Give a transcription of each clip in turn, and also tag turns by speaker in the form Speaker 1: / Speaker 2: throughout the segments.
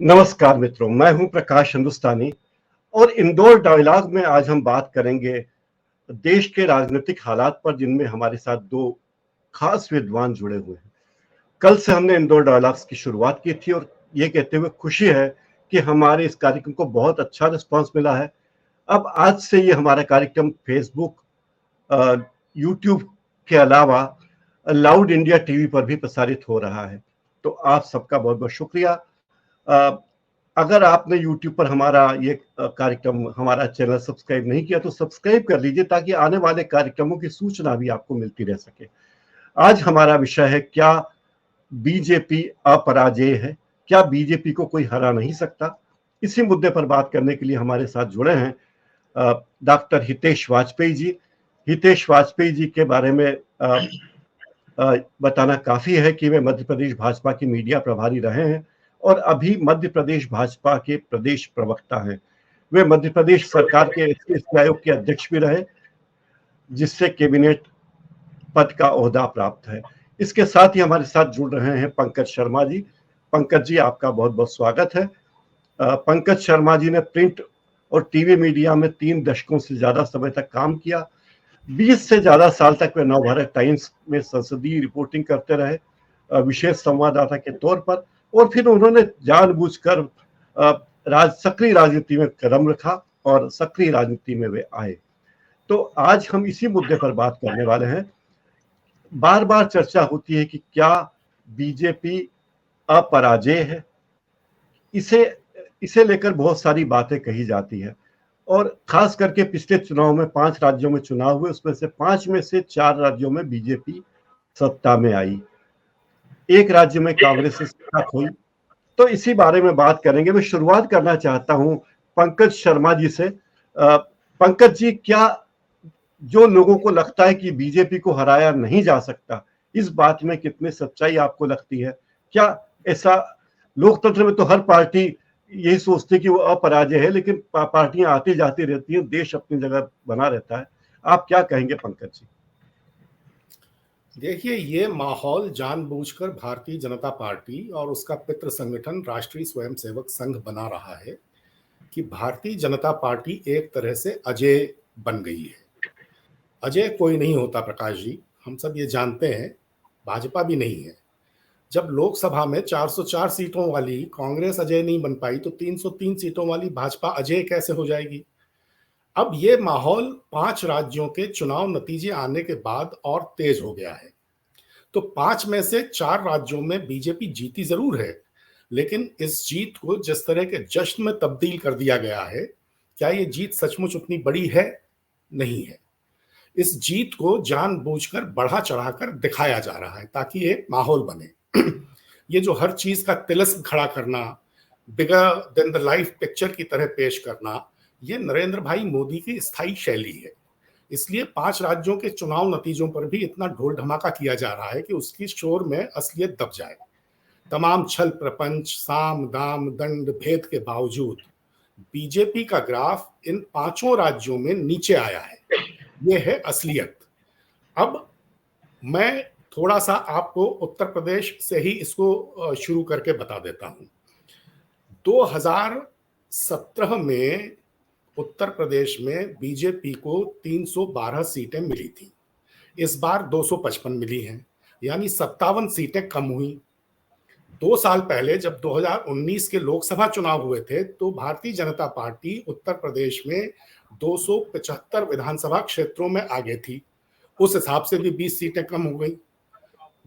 Speaker 1: नमस्कार मित्रों, मैं हूं प्रकाश हिंदुस्तानी और इंदौर डायलॉग में आज हम बात करेंगे देश के राजनीतिक हालात पर, जिनमें हमारे साथ दो खास विद्वान जुड़े हुए हैं। कल से हमने इंदौर डायलॉग्स की शुरुआत की थी और ये कहते हुए खुशी है कि हमारे इस कार्यक्रम को बहुत अच्छा रिस्पांस मिला है। अब आज से ये हमारा कार्यक्रम फेसबुक, यूट्यूब के अलावा लाउड इंडिया टीवी पर भी प्रसारित हो रहा है। तो आप सबका बहुत बहुत शुक्रिया। अ, अगर आपने यूट्यूब पर हमारा ये कार्यक्रम, हमारा चैनल सब्सक्राइब नहीं किया तो सब्सक्राइब कर लीजिए, ताकि आने वाले कार्यक्रमों की सूचना भी आपको मिलती रह सके। आज हमारा विषय है, क्या बीजेपी अपराजेय है? क्या बीजेपी को कोई हरा नहीं सकता? इसी मुद्दे पर बात करने के लिए हमारे साथ जुड़े हैं डॉक्टर हितेश वाजपेयी जी। हितेश वाजपेयी जी के बारे में बताना काफी है कि वे मध्य प्रदेश भाजपा की मीडिया प्रभारी रहे हैं और अभी मध्य प्रदेश भाजपा के प्रदेश प्रवक्ता हैं। वे मध्य प्रदेश सरकार के एससी आयोग के अध्यक्ष भी रहे, जिससे कैबिनेट पद का ओहदा प्राप्त है। इसके साथ ही हमारे साथ जुड़ रहे हैं पंकज शर्मा जी। पंकज जी, आपका बहुत बहुत स्वागत है। पंकज शर्मा जी ने प्रिंट और टीवी मीडिया में 3 दशकों से ज्यादा समय तक काम किया। 20 से ज्यादा साल तक वे नवभारत टाइम्स में संसदीय रिपोर्टिंग करते रहे, विशेष संवाददाता के तौर पर। और फिर उन्होंने जानबूझकर सक्रिय राजनीति में कदम रखा और सक्रिय राजनीति में वे आए। तो आज हम इसी मुद्दे पर बात करने वाले हैं। बार बार चर्चा होती है कि क्या बीजेपी अपराजेय है। इसे इसे लेकर बहुत सारी बातें कही जाती है, और खास करके पिछले चुनाव में 5 राज्यों में चुनाव हुए, उसमें से 5 में से 4 राज्यों में बीजेपी सत्ता में आई, एक राज्य में कांग्रेस से सत्ता खोई। तो इसी बारे में बात करेंगे। मैं शुरुआत करना चाहता हूं पंकज शर्मा जी से। पंकज जी, क्या जो लोगों को लगता है कि बीजेपी को हराया नहीं जा सकता, इस बात में कितनी सच्चाई आपको लगती है? क्या ऐसा, लोकतंत्र में तो हर पार्टी यही सोचती है कि वो अपराजय है, लेकिन पार्टियां आती जाती रहती हैं, देश अपनी जगह बना रहता है। आप क्या कहेंगे पंकज जी?
Speaker 2: देखिए, ये माहौल जानबूझकर भारतीय जनता पार्टी और उसका पितृ संगठन राष्ट्रीय स्वयंसेवक संघ बना रहा है कि भारतीय जनता पार्टी एक तरह से अजेय बन गई है। अजय कोई नहीं होता प्रकाश जी, हम सब ये जानते हैं। भाजपा भी नहीं है। जब लोकसभा में 404 सीटों वाली कांग्रेस अजय नहीं बन पाई, तो 303 सीटों वाली भाजपा अजय कैसे हो जाएगी? अब ये माहौल 5 राज्यों के चुनाव नतीजे आने के बाद और तेज हो गया है। तो 5 में से 4 राज्यों में बीजेपी जीती जरूर है, लेकिन इस जीत को जिस तरह के जश्न में तब्दील कर दिया गया है, क्या ये जीत सचमुच उतनी बड़ी है? नहीं है। इस जीत को जानबूझकर बढ़ा चढ़ाकर दिखाया जा रहा है ताकि एक माहौल बने। ये जो हर चीज का तिलस्म खड़ा करना, bigger than the life picture की तरह पेश करना, ये नरेंद्र भाई मोदी की स्थायी शैली है। इसलिए 5 राज्यों के चुनाव नतीजों पर भी इतना ढोल धमाका किया जा रहा है कि उसकी शोर में असलियत दब जाए। तमाम छल प्रपंच, साम दाम दंड भेद के बावजूद बीजेपी का ग्राफ इन 5 राज्यों में नीचे आया है। ये है असलियत। अब मैं थोड़ा सा आपको उत्तर प्रदेश से ही इसको शुरू करके बता देता हूं। 2017 में उत्तर प्रदेश में बीजेपी को 312 सीटें मिली थी। इस बार 255 मिली हैं, यानी 57 सीटें कम हुई। 2 साल पहले जब 2019 के लोकसभा चुनाव हुए थे, तो भारतीय जनता पार्टी उत्तर प्रदेश में 275 विधानसभा क्षेत्रों में आगे थी। उस हिसाब से भी 20 सीटें कम हो गई।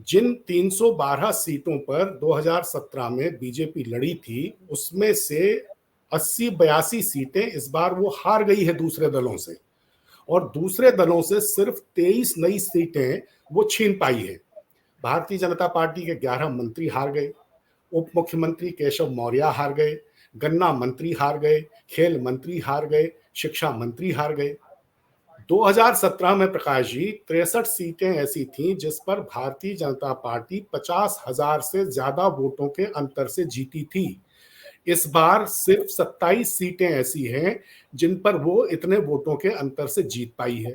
Speaker 2: जिन 312 सीटों पर 2017 में बीजेपी लड़ी थी, उसमें से 80-82 सीटें इस बार वो हार गई है दूसरे दलों से, और दूसरे दलों से सिर्फ 23 नई सीटें वो छीन पाई है। भारतीय जनता पार्टी के 11 मंत्री हार गए, उप मुख्यमंत्री केशव मौर्य हार गए, गन्ना मंत्री हार गए, खेल मंत्री हार गए, शिक्षा मंत्री हार गए। 2017 में प्रकाश जी 63 सीटें ऐसी थीं जिस पर भारतीय जनता पार्टी 50,000 से ज्यादा वोटों के अंतर से जीती थी। इस बार सिर्फ 27 सीटें ऐसी हैं जिन पर वो इतने वोटों के अंतर से जीत पाई है।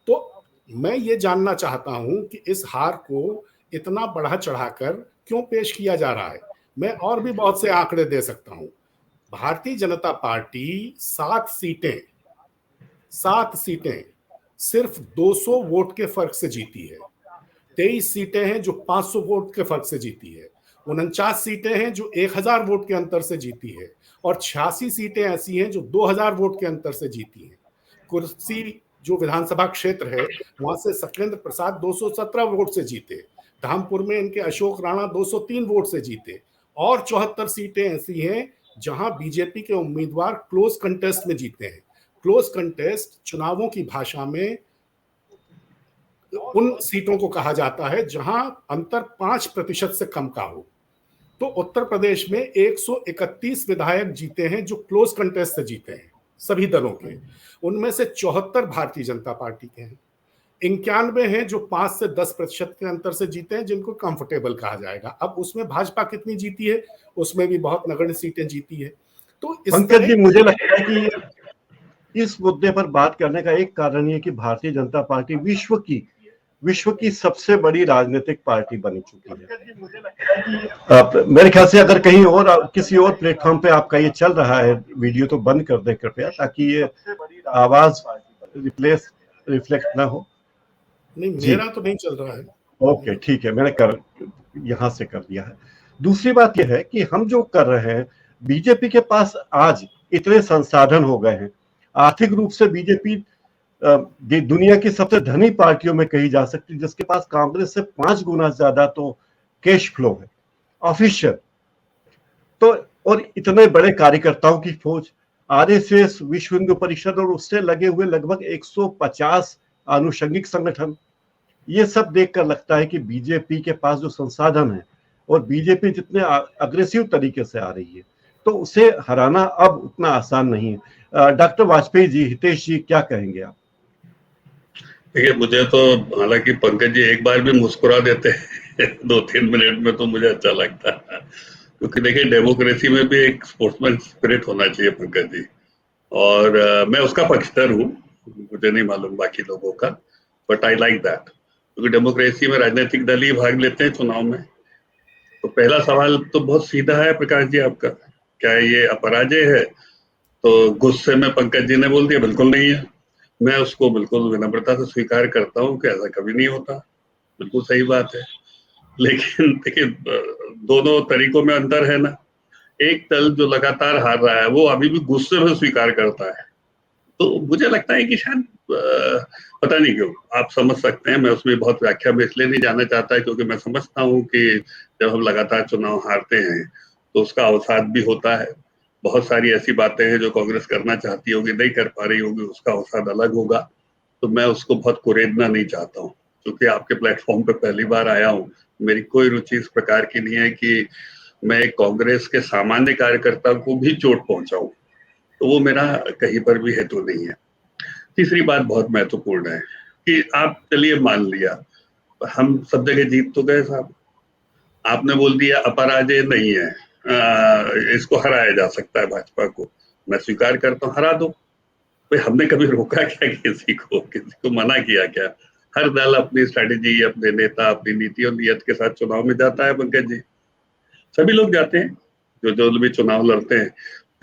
Speaker 2: तो मैं ये जानना चाहता हूं कि इस हार को इतना बढ़ा चढ़ाकर क्यों पेश किया जा रहा है। मैं और भी बहुत से आंकड़े दे सकता हूं। भारतीय जनता पार्टी 7 सीटें सिर्फ 200 वोट के फर्क से जीती है। 23 सीटें हैं जो 500 वोट के फर्क से जीती है। 49 सीटें हैं जो 1000 वोट के अंतर से जीती है, और 86 सीटें ऐसी हैं जो 2000 वोट के अंतर से जीती हैं। कुर्सी जो विधानसभा क्षेत्र है, वहां से सत्येंद्र प्रसाद 217 वोट से जीते। धामपुर में इनके अशोक राणा 203 वोट से जीते, और 74 सीटें ऐसी हैं जहां बीजेपी के उम्मीदवार क्लोज कंटेस्ट में जीते हैं। क्लोज कंटेस्ट चुनावों की भाषा में उन सीटों को कहा जाता है जहां अंतर 5% से कम का हो। तो उत्तर प्रदेश में 131 विधायक जीते हैं जो क्लोज कंटेस्ट से जीते हैं सभी दलों के। उनमें से 74 भारतीय जनता पार्टी के हैं। 91 हैं जो 5 से 10% के अंतर से जीते हैं, जिनको कंफर्टेबल कहा जाएगा। अब उसमें भाजपा कितनी जीती है, उसमें भी बहुत नगण्य सीटें जीती है। तो
Speaker 1: पंकज जी, मुझे लगता है कि इस मुद्दे पर बात करने का एक कारण ये कि भारतीय जनता पार्टी विश्व की सबसे बड़ी राजनीतिक पार्टी बन चुकी है। मेरे ख्याल से अगर कहीं और किसी और प्लेटफॉर्म पे आपका ये चल रहा है वीडियो, तो बंद कर दे कृपया, ताकि ये आवाज रिफ्लेक्ट ना हो।
Speaker 2: नहीं, मेरा तो नहीं चल रहा है।
Speaker 1: ओके, ठीक है, मैंने यहां से कर दिया है। दूसरी बात यह है कि हम जो कर रहे हैं, बीजेपी के पास आज इतने संसाधन हो गए हैं। आर्थिक रूप से बीजेपी दुनिया की सबसे धनी पार्टियों में कही जा सकती है, जिसके पास कांग्रेस से 5 गुना ज्यादा तो कैश फ्लो है ऑफिशियल। तो और इतने बड़े कार्यकर्ताओं की फौज, आरएसएस, विश्व हिंदू परिषद और उससे लगे हुए लगभग 150 आनुषंगिक संगठन, ये सब देखकर लगता है कि बीजेपी के पास जो संसाधन है और बीजेपी जितने अग्रेसिव तरीके से आ रही है, तो उसे हराना अब उतना आसान नहीं है। डॉक्टर वाजपेयी जी, हितेश जी, क्या कहेंगे आप?
Speaker 3: देखिए, मुझे तो हालांकि पंकज जी एक बार भी मुस्कुरा देते हैं 2-3 मिनट में तो मुझे अच्छा लगता है, क्योंकि देखिए डेमोक्रेसी में भी एक स्पोर्ट्समैन स्पिरिट होना चाहिए पंकज जी, और मैं उसका पक्षधर हूँ। मुझे नहीं मालूम बाकी लोगों का, बट आई लाइक दैट, क्योंकि डेमोक्रेसी में राजनीतिक दल ही भाग लेते हैं चुनाव में। तो पहला सवाल तो बहुत सीधा है प्रकाश जी आपका, क्या ये अपराजय है? तो गुस्से में पंकज जी ने बोल दिया बिल्कुल नहीं है। मैं उसको बिल्कुल विनम्रता से स्वीकार करता हूँ कि ऐसा कभी नहीं होता, बिल्कुल सही बात है। लेकिन देखिए, दोनों तरीकों में अंतर है ना। एक दल जो लगातार हार रहा है वो अभी भी गुस्से में स्वीकार करता है। तो मुझे लगता है कि शायद पता नहीं क्यों, आप समझ सकते हैं, मैं उसमें बहुत व्याख्या में इसलिए नहीं जाना चाहता, क्योंकि मैं समझता हूँ कि जब हम लगातार चुनाव हारते हैं तो उसका अवसाद भी होता है। बहुत सारी ऐसी बातें हैं जो कांग्रेस करना चाहती होगी, नहीं कर पा रही होगी, उसका अवसाद अलग होगा। तो मैं उसको बहुत कुरेदना नहीं चाहता हूँ, क्योंकि आपके प्लेटफॉर्म पे पहली बार आया हूँ। मेरी कोई रुचि इस प्रकार की नहीं है कि मैं कांग्रेस के सामान्य कार्यकर्ता को भी चोट पहुंचाऊं, तो वो मेरा कहीं पर भी हेतु नहीं है। तीसरी बात बहुत महत्वपूर्ण है कि आप चलिए मान लिया हम सब जगह जीत तो गए साहब, आपने बोल दिया अपराजय नहीं है, इसको हराया जा सकता है भाजपा को, मैं स्वीकार करता हूँ, हरा दो। भाई हमने कभी रोका क्या किसी को मना किया क्या? हर दल अपनी स्ट्रेटेजी, अपने नेता, अपनी नीति और नियत के साथ चुनाव में जाता है पंकज जी, सभी लोग जाते हैं जो भी चुनाव लड़ते हैं।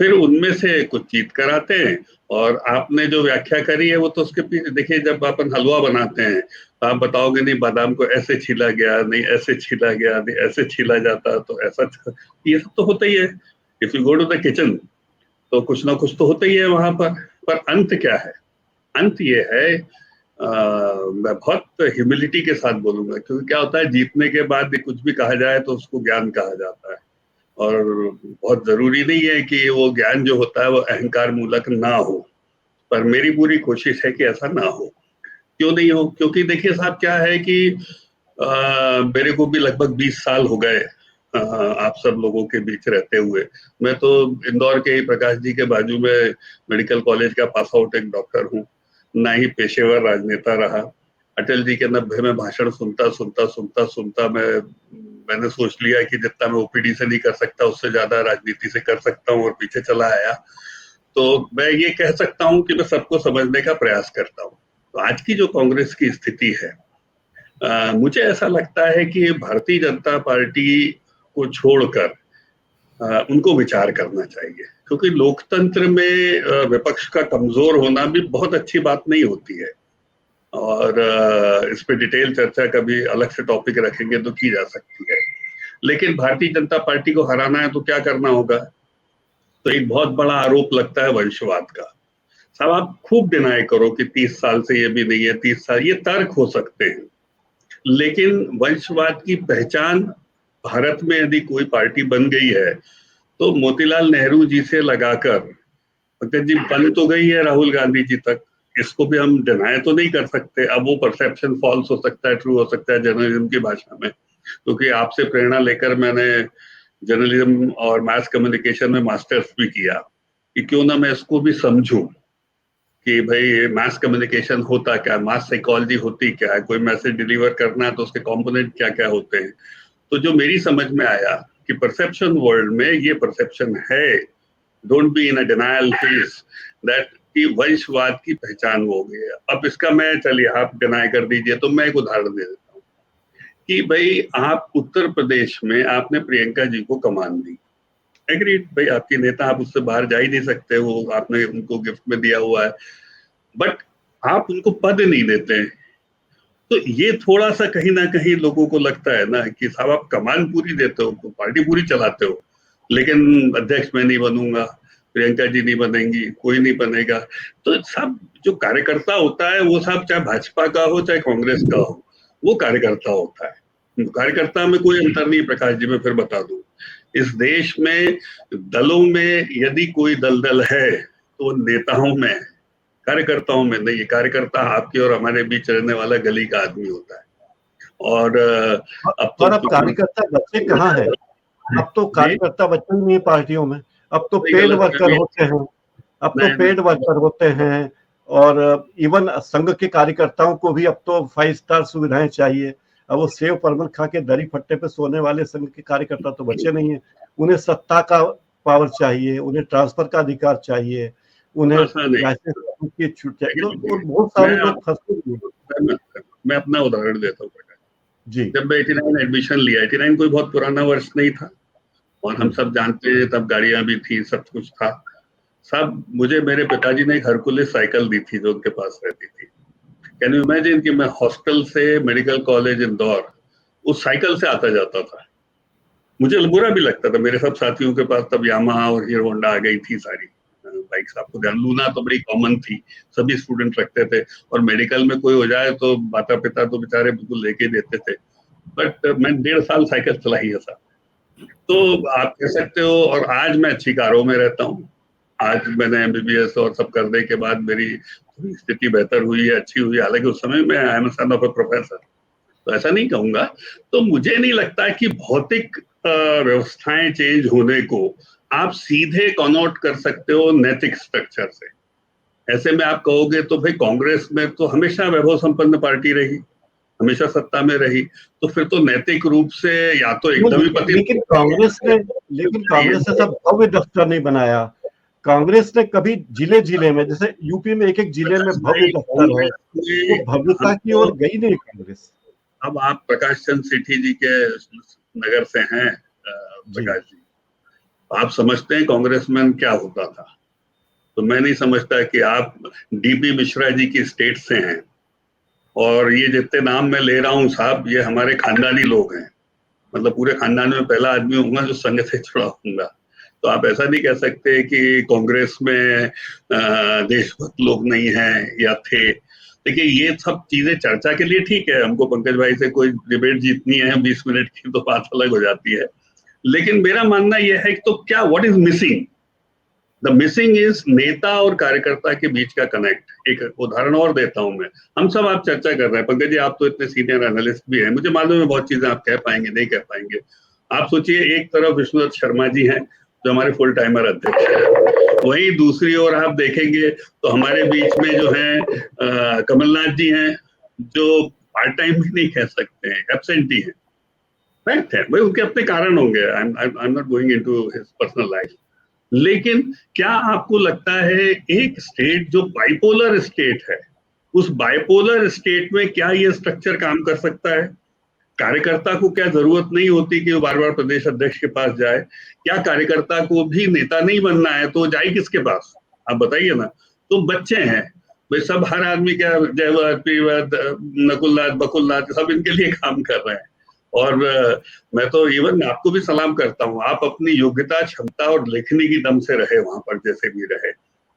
Speaker 3: फिर उनमें से कुछ जीत कर आते हैं, और आपने जो व्याख्या करी है वो तो उसके पीछे देखिए, जब अपन हलवा बनाते हैं तो आप बताओगे नहीं बादाम को ऐसे छीला गया, नहीं ऐसे छीला गया, नहीं ऐसे छीला जाता, तो ऐसा, ये सब तो होता ही है। If you go to the kitchen तो कुछ ना कुछ तो होता ही है वहां पर अंत क्या है? अंत ये है, मैं बहुत ह्यूमिलिटी के साथ बोलूंगा, क्योंकि क्या होता है, जीतने के बाद कुछ भी कहा जाए तो उसको ज्ञान कहा जाता है, और बहुत जरूरी नहीं है कि वो ज्ञान जो होता है वो अहंकार मूलक ना हो, पर मेरी पूरी कोशिश है कि ऐसा ना हो। क्यों नहीं हो? क्योंकि देखिए साहब, क्या है कि मेरे को भी लगभग 20 साल हो गए आप सब लोगों के बीच रहते हुए। मैं तो इंदौर के ही प्रकाश जी के बाजू में मेडिकल कॉलेज का पास आउट एक डॉक्टर हूँ, ना ही पेशेवर राजनेता रहा। अटल जी के 90 में भाषण सुनता मैंने सोच लिया कि जितना मैं ओपीडी से नहीं कर सकता उससे ज्यादा राजनीति से कर सकता हूँ, और पीछे चला आया। तो मैं ये कह सकता हूँ कि मैं सबको समझने का प्रयास करता हूँ। तो आज की जो कांग्रेस की स्थिति है, मुझे ऐसा लगता है कि भारतीय जनता पार्टी को छोड़कर उनको विचार करना चाहिए, क्योंकि लोकतंत्र में विपक्ष का कमजोर होना भी बहुत अच्छी बात नहीं होती है। और इस पे डिटेल चर्चा कभी अलग से टॉपिक रखेंगे तो की जा सकती है। लेकिन भारतीय जनता पार्टी को हराना है तो क्या करना होगा? तो एक बहुत बड़ा आरोप लगता है वंशवाद का। साहब आप खूब डिनाई करो कि 30 साल से ये भी नहीं है, 30 साल, ये तर्क हो सकते हैं, लेकिन वंशवाद की पहचान भारत में यदि कोई पार्टी बन गई है तो मोतीलाल नेहरू जी से लगाकर पंकज जी बन तो गई है राहुल गांधी जी तक, इसको भी हम डिनाई तो नहीं कर सकते। अब वो परसेप्शन फॉल्स हो सकता है, ट्रू हो सकता है जर्नलिज्म की भाषा में, क्योंकि आपसे प्रेरणा लेकर मैंने जर्नलिज्म और मास कम्युनिकेशन में मास्टर्स भी किया कि क्यों ना मैं इसको भी समझूं कि भाई मास कम्युनिकेशन होता क्या, मास साइकोलॉजी होती क्या है, कोई मैसेज डिलीवर करना है तो उसके कंपोनेंट क्या क्या होते हैं। तो जो मेरी समझ में आया कि परसेप्शन वर्ल्ड में ये परसेप्शन है, don't be in a denial phase that कि वंशवाद की पहचान हो गई है। अब इसका मैं, चलिए आप डिनाई कर दीजिए, तो मैं एक उदाहरण दे देता हूँ कि भाई आप उत्तर प्रदेश में आपने प्रियंका जी को कमान दी, एग्रीड, भाई आपकी नेता, आप उससे बाहर जा ही नहीं सकते, वो आपने उनको गिफ्ट में दिया हुआ है, बट आप उनको पद नहीं देते हैं। तो ये थोड़ा सा कहीं ना कहीं लोगों को लगता है ना कि साहब आप कमान पूरी देते हो, पार्टी पूरी चलाते हो, लेकिन अध्यक्ष मैं नहीं बनूंगा, प्रियंका जी नहीं बनेंगी, कोई नहीं बनेगा। तो सब जो कार्यकर्ता होता है वो सब, चाहे भाजपा का हो चाहे कांग्रेस का हो, वो कार्यकर्ता होता है। कार्यकर्ता में कोई अंतर नहीं, प्रकाश जी मैं फिर बता दूं, इस देश में दलों में यदि कोई दलदल है तो नेताओं में, कार्यकर्ताओं में नहीं। कार्यकर्ता आपके और हमारे बीच रहने वाला गली का आदमी होता है। और अब तो
Speaker 1: और अब कार्यकर्ता बच्चे कहाँ हैं? अब तो कार्यकर्ता बच्चे ही नहीं पार्टियों में, अब तो पेड वर्कर होते हैं, अब तो पेड वर्कर होते हैं। और इवन संघ के कार्यकर्ताओं को भी अब तो 5 स्टार सुविधाएं चाहिए। अब वो सेव परमल खा के दरी फट्टे पे सोने वाले संघ के कार्यकर्ता तो बचे नहीं है। उन्हें सत्ता का पावर चाहिए, उन्हें ट्रांसफर का अधिकार चाहिए, उन्हें लाइसेंस की छूट चाहिए। तो बहुत सारे लोग फंसे हुए।
Speaker 3: मैं अपना उदाहरण देता हूँ
Speaker 1: जी।
Speaker 3: जब मैं 89 एडमिशन लिया, 89 कोई बहुत पुराना वर्ष नहीं था, और हम सब जानते हैं तब गाड़ियां भी थी, सब कुछ था। सब, मुझे मेरे पिताजी ने एक हरकुलिस साइकिल दी थी जो उनके पास रहती थी। कैन यू इमेजिन कि मैं हॉस्टल से मेडिकल कॉलेज इंदौर उस साइकिल से आता जाता था। मुझे बुरा भी लगता था, मेरे सब साथियों के पास तब यामाहा और हीरो होंडा आ गई थी सारी बाइक्स, आपको ध्यान, लूना तो बड़ी कॉमन थी, सभी स्टूडेंट रखते थे, और मेडिकल में कोई हो जाए तो माता पिता तो बेचारे बिल्कुल लेके देते थे। बट मैं 1.5 साल साइकिल चलाई है साहब, तो आप कह सकते हो। और आज मैं अच्छी कारों में रहता हूँ, आज मैंने MBBS और सब करने के बाद मेरी स्थिति बेहतर हुई है, अच्छी हुई, हालांकि उस समय में I am son of a professor, तो ऐसा नहीं कहूंगा। तो मुझे नहीं लगता कि भौतिक व्यवस्थाएं चेंज होने को आप सीधे कॉनोट कर सकते हो नैतिक स्ट्रक्चर से। ऐसे में आप कहोगे तो भाई कांग्रेस में तो हमेशा वैभव संपन्न पार्टी रही, हमेशा सत्ता में रही, तो फिर तो नैतिक रूप से या तो एकदम ही पतित।
Speaker 1: लेकिन कांग्रेस ने सब भव्य दफ्तर नहीं बनाया। कांग्रेस ने कभी जिले जिले में, जैसे यूपी में एक एक जिले में भव्य दफ्तर है, वो भव्यता की ओर गई नहीं कांग्रेस।
Speaker 3: अब आप प्रकाश चंद्र सेठी जी के नगर से हैं प्रकाश जी, आप समझते हैं कांग्रेसमैन क्या होता था, तो मैं नहीं समझता कि आप DP मिश्रा जी की स्टेट से हैं, और ये जितने नाम मैं ले रहा हूँ साहब, ये हमारे खानदानी लोग हैं, मतलब पूरे खानदान में पहला आदमी होऊंगा जो संघ से जुड़ा होऊंगा। तो आप ऐसा नहीं कह सकते कि कांग्रेस में देशभक्त लोग नहीं हैं या थे। देखिए ये सब चीजें चर्चा के लिए ठीक है, हमको पंकज भाई से कोई डिबेट जीतनी है 20 मिनट की तो बात अलग हो जाती है, लेकिन मेरा मानना यह है कि तो क्या, what is missing? The missing is नेता और कार्यकर्ता के बीच का कनेक्ट। एक उदाहरण और देता हूं मैं, हम सब आप चर्चा कर रहे हैं, पंकज जी आप तो इतने सीनियर एनालिस्ट भी हैं, मुझे मालूम है बहुत चीजें आप कह पाएंगे नहीं कह पाएंगे। आप सोचिए, एक तरफ विष्णुदत्त शर्मा जी हैं जो हमारे फुल टाइमर अध्यक्ष हैं, वहीं दूसरी ओर आप देखेंगे तो हमारे बीच में जो है कमलनाथ जी हैं, जो पार्ट टाइम भी नहीं कह सकते हैं, एब्सेंटी हैं, फैक्ट है भाई, उनके अपने कारण होंगे, आई am not going into his personal life. लेकिन क्या आपको लगता है एक स्टेट जो बाइपोलर स्टेट है, उस बाइपोलर स्टेट में क्या ये स्ट्रक्चर काम कर सकता है? कार्यकर्ता को क्या जरूरत नहीं होती कि वो बार बार प्रदेश अध्यक्ष के पास जाए? क्या कार्यकर्ता को भी नेता नहीं बनना है तो जाए किसके पास? आप बताइए ना। तो बच्चे हैं भाई, सब हर आदमी क्या जयवत नकुलनाथ बकुलनाथ सब इनके लिए काम कर रहे हैं। और मैं तो इवन आपको भी सलाम करता हूँ, आप अपनी योग्यता क्षमता और लेखनी की दम से रहे वहां पर, जैसे भी रहे,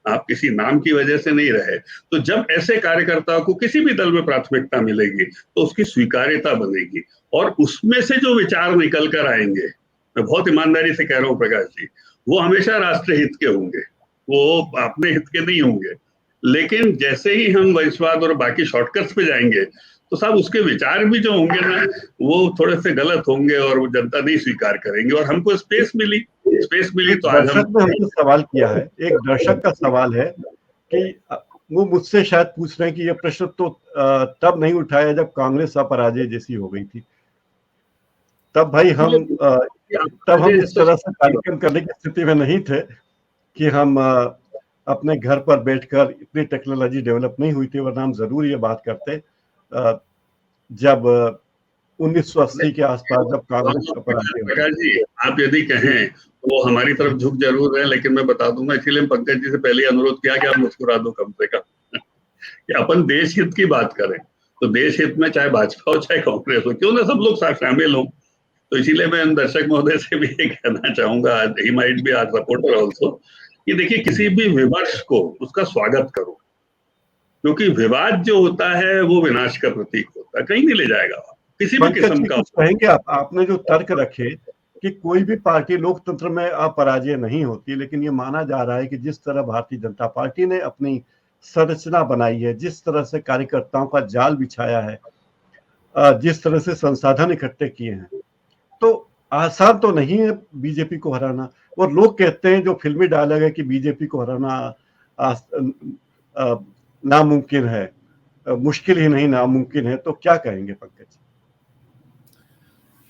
Speaker 3: आप किसी नाम की वजह से नहीं रहे। तो जब ऐसे कार्यकर्ताओं को किसी भी दल में प्राथमिकता मिलेगी तो उसकी स्वीकार्यता बनेगी, और उसमें से जो विचार निकल कर आएंगे, मैं बहुत ईमानदारी से कह रहा हूँ प्रकाश जी, वो हमेशा राष्ट्र हित के होंगे, वो अपने हित के नहीं होंगे। लेकिन जैसे ही हम वंशवाद और बाकी शॉर्टकट्स पे जाएंगे तो साहब उसके विचार भी जो होंगे ना वो थोड़े से गलत होंगे और वो जनता नहीं स्वीकार करेंगे। और हमको स्पेस मिली तो आज
Speaker 1: दर्शक ने हमसे सवाल किया है, एक दर्शक का सवाल है कि वो मुझसे शायद पूछ रहे हैं कि ये प्रश्न तो तब नहीं उठाया जब कांग्रेस अपराजय जैसी हो गई थी, तब भाई हम इस तरह से कार्यक्रम करने की स्थिति में नहीं थे कि हम अपने घर पर बैठकर, इतनी टेक्नोलॉजी डेवलप नहीं हुई थी, वरना हम जरूर ये बात करते जब 1980 के आसपास जब कांग्रेस का पराजय।
Speaker 3: प्रकाश जी आप यदि कहें तो वो हमारी तरफ झुक जरूर है, लेकिन मैं बता दूंगा, इसीलिए पंकज जी से पहले अनुरोध किया कि आप मुस्कुरा दो कम से कम कि अपन देश हित की बात करें। तो देश हित में चाहे भाजपा हो चाहे कांग्रेस हो, क्यों ना सब लोग शामिल हो। तो इसीलिए मैं दर्शक महोदय से भी ये कहना चाहूंगा, he might be our supporter also, कि देखिए किसी भी विमर्श को उसका स्वागत करो, क्योंकि विवाद जो होता है वो विनाश का प्रतीक होता है, कहीं नहीं ले जाएगा किसी भी किस्म का।
Speaker 1: कहेंगे आपने जो तर्क रखे कि कोई भी पार्टी लोकतंत्र में अपराजय नहीं होती, लेकिन ये माना जा रहा है कि जिस तरह भारतीय जनता पार्टी ने अपनी संरचना बनाई है, जिस तरह से कार्यकर्ताओं का जाल बिछाया है, जिस तरह से संसाधन इकट्ठे किए हैं, तो आसान तो नहीं है बीजेपी को हराना। और लोग कहते हैं, जो फिल्मी डायलॉग है कि बीजेपी को हराना नामुमकिन है, मुश्किल ही नहीं नामुमकिन है, तो क्या कहेंगे पंकज?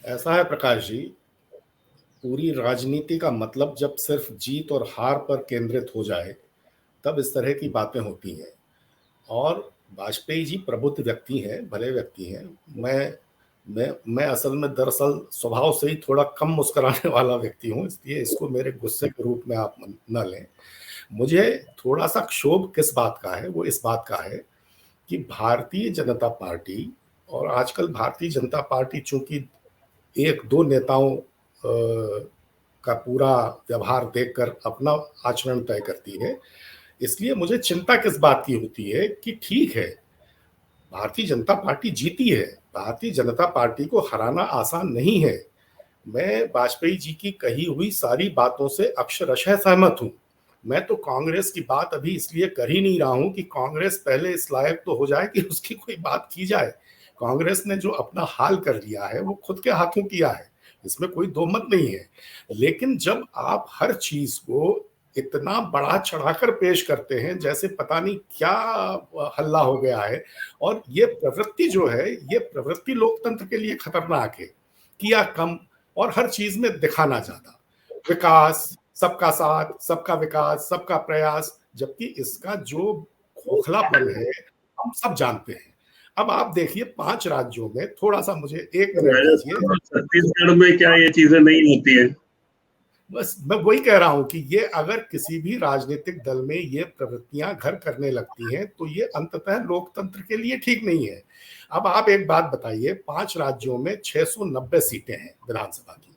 Speaker 2: ऐसा है प्रकाश जी, पूरी राजनीति का मतलब जब सिर्फ जीत और हार पर केंद्रित हो जाए तब इस तरह की बातें होती हैं। और वाजपेयी जी प्रबुद्ध व्यक्ति हैं, भले व्यक्ति हैं। मैं असल में दरअसल स्वभाव से ही थोड़ा कम मुस्कुराने वाला व्यक्ति हूँ, इसलिए इसको मेरे गुस्से के रूप में आप न लें। मुझे थोड़ा सा क्षोभ किस बात का है, वो इस बात का है कि भारतीय जनता पार्टी, और आजकल भारतीय जनता पार्टी चूंकि एक दो नेताओं का पूरा व्यवहार देखकर अपना आचरण तय करती है, इसलिए मुझे चिंता किस बात की होती है कि ठीक है भारतीय जनता पार्टी जीती है, भारतीय जनता पार्टी को हराना आसान नहीं है। मैं वाजपेयी जी की कही हुई सारी बातों से अक्षरशः सहमत हूं। मैं तो कांग्रेस की बात अभी इसलिए कर ही नहीं रहा हूं कि कांग्रेस पहले इस लायक तो हो जाए कि उसकी कोई बात की जाए। कांग्रेस ने जो अपना हाल कर लिया है वो खुद के हाथों किया है, इसमें कोई दो मत नहीं है। लेकिन जब आप हर चीज को इतना बड़ा चढ़ाकर पेश करते हैं जैसे पता नहीं क्या हल्ला हो गया है, और ये प्रवृत्ति जो है, ये प्रवृत्ति लोकतंत्र के लिए खतरनाक है। किया कम और हर चीज में दिखाना ज्यादा, विकास, सबका साथ, सबका विकास, सबका प्रयास, जबकि इसका जो खोखलापन है हम सब जानते हैं। अब आप देखिए 5 राज्यों में, थोड़ा सा मुझे एक मिनट दीजिए,
Speaker 3: छत्तीसगढ़ में क्या ये चीजें नहीं होती है?
Speaker 2: बस मैं वही कह रहा हूं कि ये अगर किसी भी राजनीतिक दल में ये प्रवृत्तियां घर करने लगती हैं तो ये अंततः लोकतंत्र के लिए ठीक नहीं है। अब आप एक बात बताइए, 5 राज्यों में 690 सीटें हैं विधानसभा की,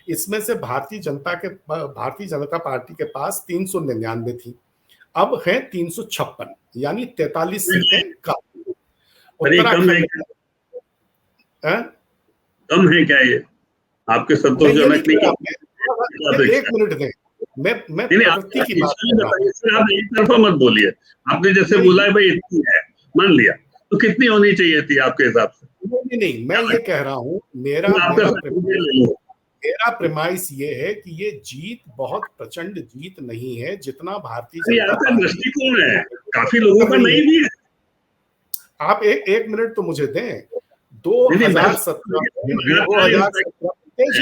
Speaker 2: इसमें से भारतीय जनता पार्टी के पास 399 थी, अब है 356, यानी 43 सीटें कम। उत्तराखंड
Speaker 3: कम है क्या ये? आपके संतोषजनक नहीं?
Speaker 2: एक मिनट दें, मैं प्रवृत्ति की बात कर रहा हूं।
Speaker 3: आप एक तरफा मत बोलिए। आपने जैसे बोला है भाई इतनी है, मान लिया, तो कितनी होनी चाहिए थी आपके हिसाब से?
Speaker 2: नहीं, मैं ये कह रहा हूँ, मेरा प्रेमाइस ये है कि ये जीत बहुत प्रचंड जीत नहीं है जितना भारतीय जनता
Speaker 3: पार्टी दृष्टिकोण है, काफी लोगों का नहीं भी है।
Speaker 2: आप एक मिनट तो मुझे दें। 2017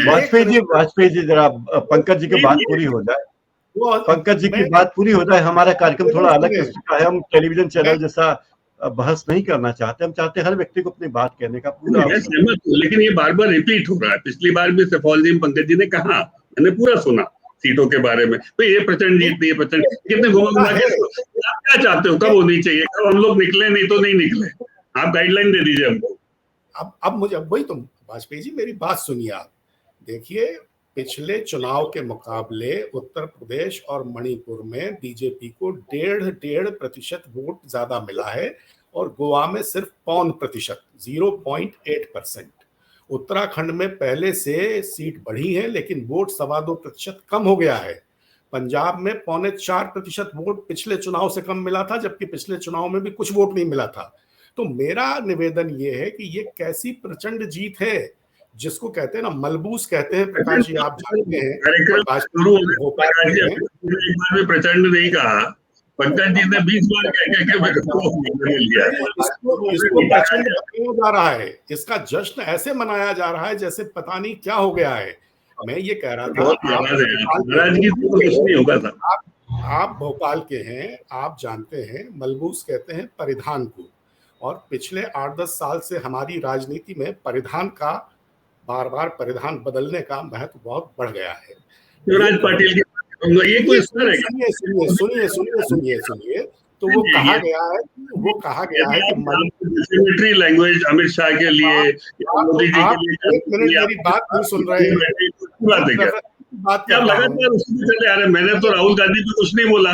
Speaker 1: वाजपेयी जी जरा पंकज जी की बात पूरी हो जाए, पंकज जी की बात पूरी हो जाए। हमारा कार्यक्रम थोड़ा अलग किस्म का है, हम टेलीविजन चैनल जैसा बहस नहीं करना चाहते। हम चाहते हैं हर व्यक्ति को अपनी बात कहने का पूरा
Speaker 3: मैं सहमत हूँ, लेकिन ये बार बार रिपीट हो रहा है। पिछली बार भी सैफुद्दीन पंकज जी ने कहा, मैंने पूरा सुना सीटों के बारे में, तो ये प्रचंड जीत, ये प्रचंड, कितने घुमा घुमा के आप क्या चाहते हो, कब होनी चाहिए, कब हम लोग निकले, नहीं तो नहीं निकले, आप गाइडलाइन दे दीजिए हमको।
Speaker 2: अब मुझे वही तो, वाजपेयी जी मेरी बात सुनिए आप। देखिए, पिछले चुनाव के मुकाबले उत्तर प्रदेश और मणिपुर में बीजेपी को 1.5% वोट ज्यादा मिला है और गोवा में सिर्फ 0.5%, 0.8%। उत्तराखंड में पहले से सीट बढ़ी है लेकिन वोट 2.25% कम हो गया है। पंजाब में 3.25% वोट पिछले चुनाव से कम मिला था, जबकि पिछले चुनाव में भी कुछ वोट नहीं मिला था। तो मेरा निवेदन ये है कि ये कैसी प्रचंड जीत है, जिसको कहते हैं ना मलबूस कहते हैं। प्रकाश जी आप जानते हैं,
Speaker 3: प्रचंड नहीं कहा, पंकज जी ने 20 बार
Speaker 2: इसको प्रचंड बताया जा रहा है, इसका जश्न ऐसे मनाया जा रहा है जैसे पता नहीं क्या हो गया है। मैं ये कह रहा था, आप भोपाल के हैं, आप जानते हैं मलबूस कहते हैं परिधान को, और पिछले 8-10 साल से हमारी राजनीति में परिधान का, बार बार परिधान बदलने का महत्व बहुत बढ़ गया है।
Speaker 3: शिवराज पाटिल की ये कोई
Speaker 2: सुनिए, तो वो कहा गया है कि
Speaker 3: मिलिट्री लैंग्वेज अमित शाह के लिए, मोदी जी के लिए।
Speaker 2: एक मिनट मेरी बात नहीं सुन रहे हैं,
Speaker 3: बात क्या लगातार उसी चले आ रहे। मैंने तो राहुल गांधी पे कुछ नहीं बोला,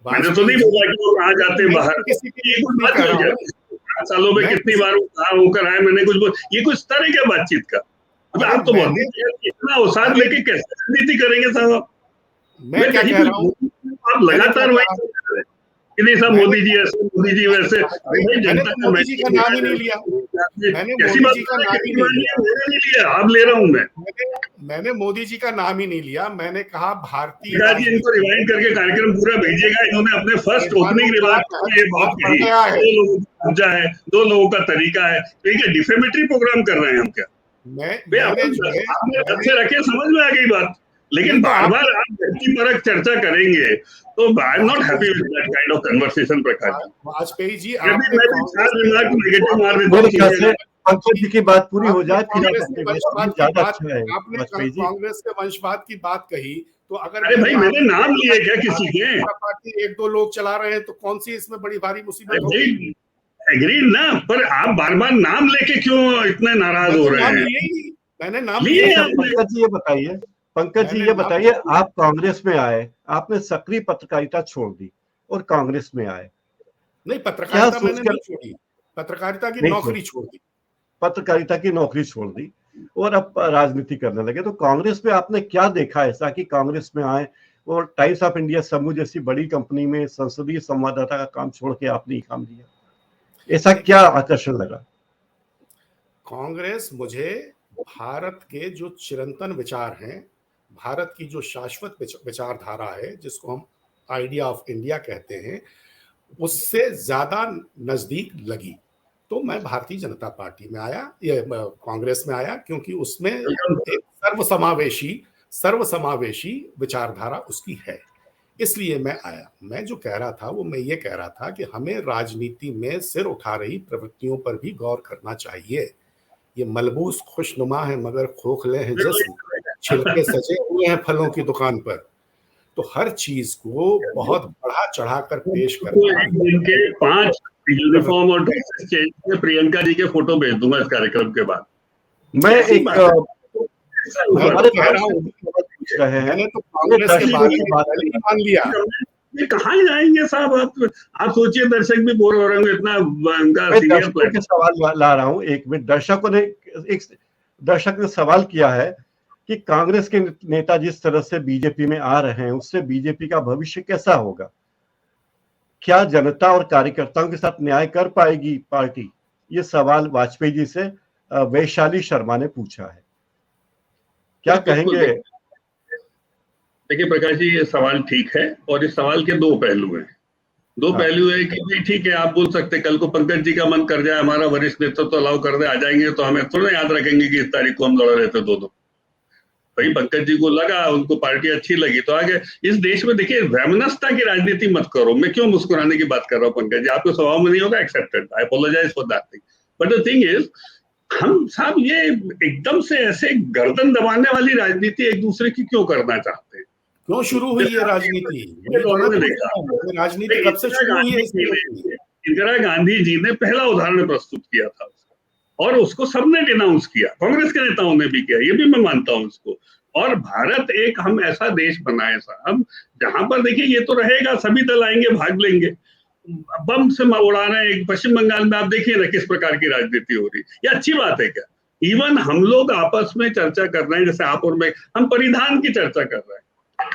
Speaker 3: मैंने तो नहीं बोला कि वो कहाँ जाते हैं बाहर, 5 सालों में कितनी बार कहाँ होकर आए, मैंने कुछ ये कुछ तरह है क्या बातचीत का? मतलब आप तो इतना औसाद लेके कैसे राजनीति करेंगे साहब?
Speaker 2: मैं क्या कह रहा हूँ,
Speaker 3: आप लगातार वही नहीं साहब, मोदी जी ऐसे, मोदी जी वैसे।
Speaker 2: मोदी जी का नाम ही नहीं लिया, मैंने मोदी जी का नाम ही नहीं
Speaker 3: लिया, अब ले रहा हूँ
Speaker 2: मैंने मोदी जी का नाम ही नहीं लिया। मैंने कहा भारतीय
Speaker 3: जी इनको रिवाइंड करके कार्यक्रम पूरा भेजिएगा। इन्होंने अपने फर्स्ट ओपनिंग रिमार्क ये बहुत कही, 2 लोगों का ऊर्जा है, 2 लोगों का तरीका है, तो ये डिफेमेटरी प्रोग्राम कर रहे हैं हम क्या? अच्छे रखे, समझ में आ गई बात, लेकिन बार बार आप व्यक्तिपरक चर्चा करेंगे तो I am not happy with that kind of conversation. Prakash
Speaker 2: Vajpayee ji,
Speaker 1: Pankaj ji की बात पूरी हो जाए फिर
Speaker 2: ज्यादा अच्छा है। आपने कांग्रेस के वंशवाद की बात कही, तो अगर
Speaker 3: अरे भाई मैंने नाम लिए क्या किसी के?
Speaker 2: पार्टी 1-2 लोग चला रहे हैं तो कौन सी इसमें बड़ी भारी मुसीबत होगी?
Speaker 3: एग्रीड ना, पर आप बार बार नाम लेके क्यों इतने नाराज हो रहे हैं?
Speaker 2: मैंने नाम
Speaker 3: लिए।
Speaker 1: पंकज जी ये बताइए, आप कांग्रेस में आए, आपने सक्रिय पत्रकारिता छोड़ दी और कांग्रेस में आए।
Speaker 2: नहीं, पत्रकारिता मैंने नहीं छोड़ी, पत्रकारिता की नौकरी छोड़ दी,
Speaker 1: पत्रकारिता की नौकरी छोड़ दी और अब राजनीति करने लगे। तो कांग्रेस में आपने क्या देखा ऐसा कि कांग्रेस में आए और टाइम्स ऑफ इंडिया समूह जैसी बड़ी कंपनी में संसदीय संवाददाता का काम छोड़ के आपने ये काम दिया? ऐसा क्या आकर्षण लगा?
Speaker 2: कांग्रेस मुझे भारत के जो चिरंतन विचार हैं, भारत की जो शाश्वत विचारधारा है, जिसको हम आइडिया ऑफ इंडिया कहते हैं, उससे ज्यादा नजदीक लगी। तो मैं भारतीय जनता पार्टी में आया, ये कांग्रेस में आया, क्योंकि उसमें एक सर्वसमावेशी विचारधारा उसकी है, इसलिए मैं आया। मैं जो कह रहा था वो मैं ये कह रहा था कि हमें राजनीति में सिर उठा रही प्रवृत्तियों पर भी गौर करना चाहिए। ये मलबूस खुशनुमा है मगर खोखले हैं जिस्म, छिलके सजे हुए हैं फलों की दुकान पर। तो हर चीज को बहुत बढ़ा चढ़ा कर पेश करना।
Speaker 3: इनके 5 यूनिफॉर्म और ड्रेसेस चेंज में प्रियंका जी के फोटो भेज दूंगा इस कार्यक्रम के बाद।
Speaker 1: मैं एक हमारे कह रहा हूँ,
Speaker 2: मैंने तो कांग्रेस के बारे में मान लिया।
Speaker 3: ये कहाँ जाएंगे साहब? आप सोचिए, दर्शक भी बोर हो रहे होंगे इतना उनका सीरियस
Speaker 1: के सवाल ला रहा हूँ। एक मिनट, दर्शक ने सवाल किया है कि कांग्रेस के नेता जिस तरह से बीजेपी में आ रहे हैं, उससे बीजेपी का भविष्य कैसा होगा? क्या जनता और कार्यकर्ताओं के साथ न्याय कर पाएगी पार्टी? ये सवाल वाजपेयी जी से वैशाली शर्मा ने पूछा है, क्या कहेंगे?
Speaker 3: देखिए प्रकाश जी, ये सवाल ठीक है और इस सवाल के 2 पहलू हैं। 2 पहलू है कि भाई ठीक है, आप बोल सकते कल को पंकज जी का मन कर जाए, हमारा वरिष्ठ नेतृत्व तो अलाउ कर दे, आ जाएंगे, तो हमें थोड़ा याद रखेंगे कि इस तारीख को हम लड़ रहे थे 2-2। भाई पंकज जी को लगा, उनको पार्टी अच्छी लगी तो आगे। इस देश में देखिए वैमनस्यता की राजनीति मत करो। मैं क्यों मुस्कुराने की बात कर रहा हूँ पंकज जी, आपके स्वभाव में नहीं होगा, accepted, I apologise for that thing, but the thing is हम साहब ये एकदम से ऐसे गर्दन दबाने वाली राजनीति एक दूसरे की क्यों करना चाहते हैं?
Speaker 2: क्यों शुरू हुई ये राजनीति? राजनीति कब से शुरू हुई है?
Speaker 3: इंदिरा गांधी जी ने पहला उदाहरण प्रस्तुत किया था और उसको सबने डिनाउंस किया, कांग्रेस के नेताओं ने भी किया, ये भी मैं मानता हूं उसको। और भारत एक हम ऐसा देश बनाए साहब जहां पर देखिए ये तो रहेगा, सभी दल आएंगे, भाग लेंगे, बम से उड़ा रहे हैं। पश्चिम बंगाल में आप देखिए ना किस प्रकार की राजनीति हो रही है। ये अच्छी बात है क्या? इवन हम लोग आपस में चर्चा कर रहे हैं, जैसे आप और मैं, हम परिधान की चर्चा कर रहे हैं।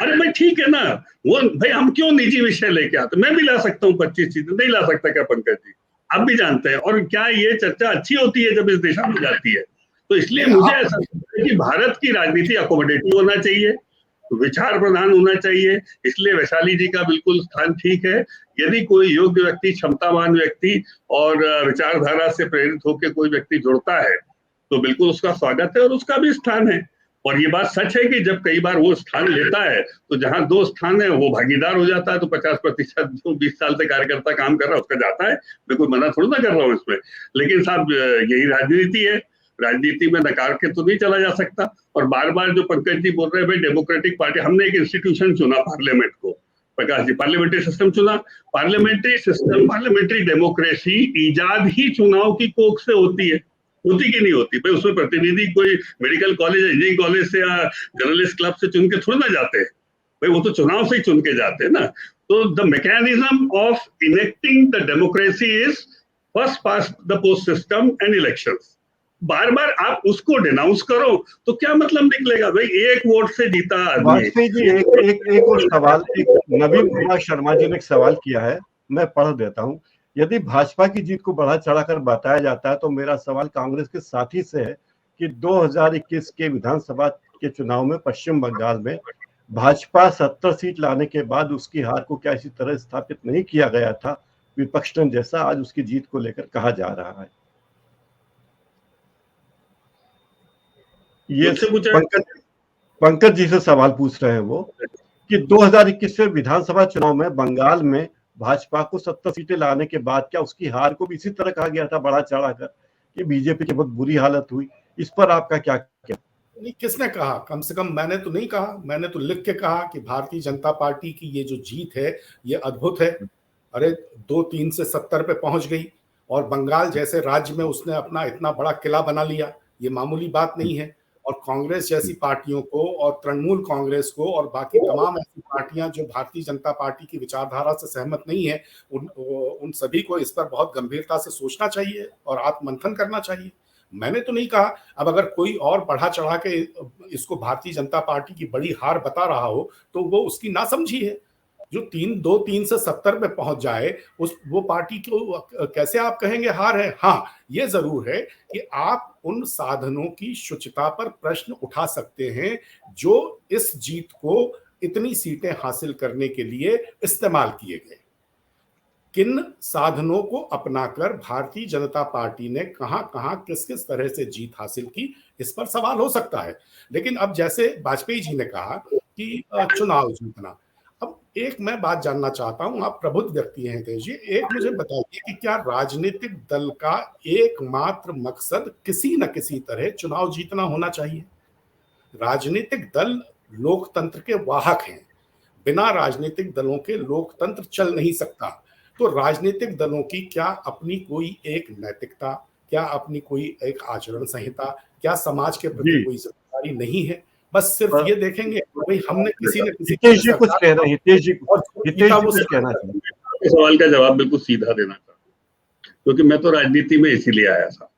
Speaker 3: अरे भाई ठीक है ना, वो भाई हम क्यों निजी विषय लेके आते? मैं भी ला सकता हूँ 25 चीजें, नहीं ला सकता क्या पंकज जी? आप भी जानते हैं। और क्या ये चर्चा अच्छी होती है जब इस दिशा में जाती है? तो इसलिए मुझे ऐसा लगता है कि भारत की राजनीति अकोमोडेटिव होना चाहिए, विचार प्रधान होना चाहिए। इसलिए वैशाली जी का बिल्कुल स्थान ठीक है। यदि कोई योग्य व्यक्ति, क्षमतावान व्यक्ति और विचारधारा से प्रेरित होकर कोई व्यक्ति जुड़ता है तो बिल्कुल उसका स्वागत है और उसका भी स्थान है। और ये बात सच है कि जब कई बार वो स्थान लेता है तो जहां 2 स्थान है वो भागीदार हो जाता है, तो 50% जो 20 साल से कार्यकर्ता काम कर रहा है उसका जाता है। मैं कोई मना थोड़ा ना कर रहा हूँ इसमें, लेकिन साहब यही राजनीति है। राजनीति में नकार के तो नहीं चला जा सकता। और बार बार जो पंकज जी बोल रहे हैं भाई डेमोक्रेटिक पार्टी, हमने एक इंस्टीट्यूशन चुना पार्लियामेंट को, प्रकाश जी, पार्लियामेंट्री सिस्टम चुना। पार्लियामेंट्री सिस्टम, पार्लियामेंट्री डेमोक्रेसी ईजाद ही चुनाव की कोख से होती है, होती कि नहीं होती? भाई उसमें प्रतिनिधि कोई मेडिकल कॉलेज, इंजीनियरिंग कॉलेज से या जर्नलिस्ट क्लब से चुन के थोड़ा ना जाते हैं, भाई वो तो चुनाव से ही चुन के जाते हैं ना। तो the mechanism of enacting the democracy is first past the post system and elections. बार बार आप उसको डिनाउंस करो तो क्या मतलब निकलेगा? भाई 1 वोट से जीता आदमी।
Speaker 1: वाजपेयी जी एक और सवाल, एक नवीन कुमार शर्मा जी ने एक सवाल किया है, मैं पढ़ देता हूं। यदि भाजपा की जीत को बढ़ा चढ़ाकर बताया जाता है तो मेरा सवाल कांग्रेस के साथी से है कि 2021 के विधानसभा के चुनाव में पश्चिम बंगाल में भाजपा 70 सीट लाने के बाद उसकी हार को क्या इसी तरह स्थापित नहीं किया गया था विपक्ष ने, जैसा आज उसकी जीत को लेकर कहा जा रहा है? ये पंकज जी से सवाल पूछ रहे हैं वो कि 2021 के विधानसभा चुनाव में बंगाल में भाजपा को 70 सीटें लाने के बाद क्या उसकी हार को भी इसी तरह कहा गया था बढ़ा चढ़ाकर कि बीजेपी की बहुत बुरी हालत हुई? इस पर आपका क्या कहना?
Speaker 2: नहीं, किसने कहा? कम से कम मैंने तो नहीं कहा। मैंने तो लिख के कहा कि भारतीय जनता पार्टी की ये जो जीत है ये अद्भुत है। अरे 2-3 से 70 पे पहुंच गई और बंगाल जैसे राज्य में उसने अपना इतना बड़ा किला बना लिया, ये मामूली बात नहीं है। और कांग्रेस जैसी पार्टियों को और तृणमूल कांग्रेस को और बाकी तमाम ऐसी पार्टियां जो भारतीय जनता पार्टी की विचारधारा से सहमत नहीं है, उन सभी को इस पर बहुत गंभीरता से सोचना चाहिए और आत्ममंथन करना चाहिए। मैंने तो नहीं कहा। अब अगर कोई और बढ़ा चढ़ा के इसको भारतीय जनता पार्टी की बड़ी हार बता रहा हो तो वो उसकी नासमझी है। जो 3 से 70 पे पहुंच जाए वो पार्टी को कैसे आप कहेंगे हार है? हाँ, ये जरूर है कि आप उन साधनों की शुचिता पर प्रश्न उठा सकते हैं जो इस जीत को इतनी सीटें हासिल करने के लिए इस्तेमाल किए गए। किन साधनों को अपनाकर भारतीय जनता पार्टी ने कहां किस किस तरह से जीत हासिल की, इस पर सवाल हो सकता है। लेकिन अब जैसे वाजपेयी जी ने कहा कि चुनाव जीतना, अब एक मैं बात जानना चाहता हूं, आप प्रबुद्ध व्यक्ति हैं तेज जी, एक मुझे बताइए कि क्या राजनीतिक दल का एकमात्र मकसद किसी न किसी तरह चुनाव जीतना होना चाहिए? राजनीतिक दल लोकतंत्र के वाहक हैं। बिना राजनीतिक दलों के लोकतंत्र चल नहीं सकता। तो राजनीतिक दलों की क्या अपनी कोई एक नैतिकता, क्या अपनी कोई एक आचरण संहिता, क्या समाज के प्रति कोई जिम्मेदारी नहीं है? बस सिर्फ ये देखेंगे भाई हमने किसी न किसी
Speaker 1: कुछ कह रहे हैं। हितेश जी कुछ कहना चाहिए।
Speaker 3: सवाल का जवाब बिल्कुल सीधा देना चाहता हूँ, क्योंकि मैं तो राजनीति में इसीलिए आया था।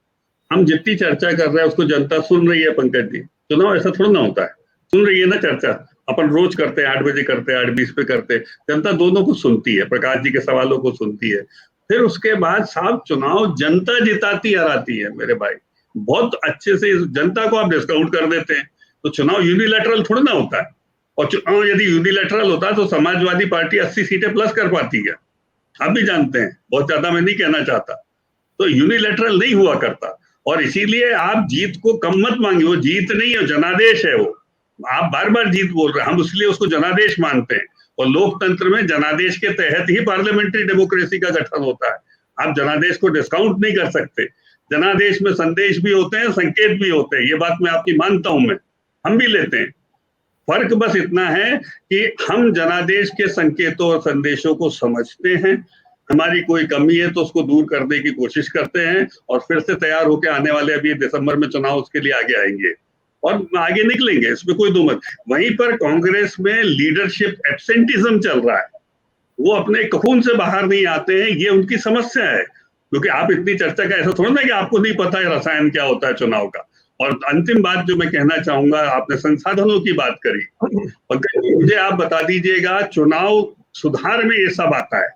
Speaker 3: हम जितनी चर्चा कर रहे हैं उसको जनता सुन रही है पंकज जी। चुनाव ऐसा थोड़ा ना होता है, सुन रही है ना चर्चा। अपन रोज करते हैं, 8 बजे करते हैं, 8:20 पे करते हैं। जनता दोनों को सुनती है, प्रकाश जी के सवालों को सुनती है। फिर उसके बाद साहब चुनाव जनता जिताती हराती है मेरे भाई। बहुत अच्छे से जनता को आप डिस्काउंट कर देते हैं। तो चुनाव यूनिलैटरल थोड़ा ना होता है। और चुनाव यदि यूनिलैटरल होता है तो समाजवादी पार्टी 80 सीटें प्लस कर पाती है। आप भी जानते हैं, बहुत ज्यादा मैं नहीं कहना चाहता। तो यूनिलैटरल नहीं हुआ करता और इसीलिए आप जीत को कम मत मांगिए। वो जीत नहीं है, जनादेश है वो। आप बार बार जीत बोल रहे हैं, हम इसलिए उसको जनादेश मानते हैं, और लोकतंत्र में जनादेश के तहत ही पार्लियामेंट्री डेमोक्रेसी का गठन होता है। आप जनादेश को डिस्काउंट नहीं कर सकते। जनादेश में संदेश भी होते हैं, संकेत भी होते हैं, ये बात मैं आपकी मानता हूं, मैं हम भी लेते हैं। फर्क बस इतना है कि हम जनादेश के संकेतों और संदेशों को समझते हैं, हमारी कोई कमी है तो उसको दूर करने की कोशिश करते हैं, और फिर से तैयार होकर आने वाले अभी दिसंबर में चुनाव, उसके लिए आगे आएंगे और आगे निकलेंगे, इसमें कोई दो मत। वहीं पर कांग्रेस में लीडरशिप एब्सेंटिज्म चल रहा है, वो अपने ककून से बाहर नहीं आते हैं, ये उनकी समस्या है। क्योंकि आप इतनी चर्चा का ऐसा थोड़ा ना कि आपको नहीं पता है रसायन क्या होता है चुनाव का। और अंतिम बात जो मैं कहना चाहूंगा, आपने संसाधनों की बात करी, पंकज मुझे आप बता दीजिएगा, चुनाव सुधार में ये सब आता है,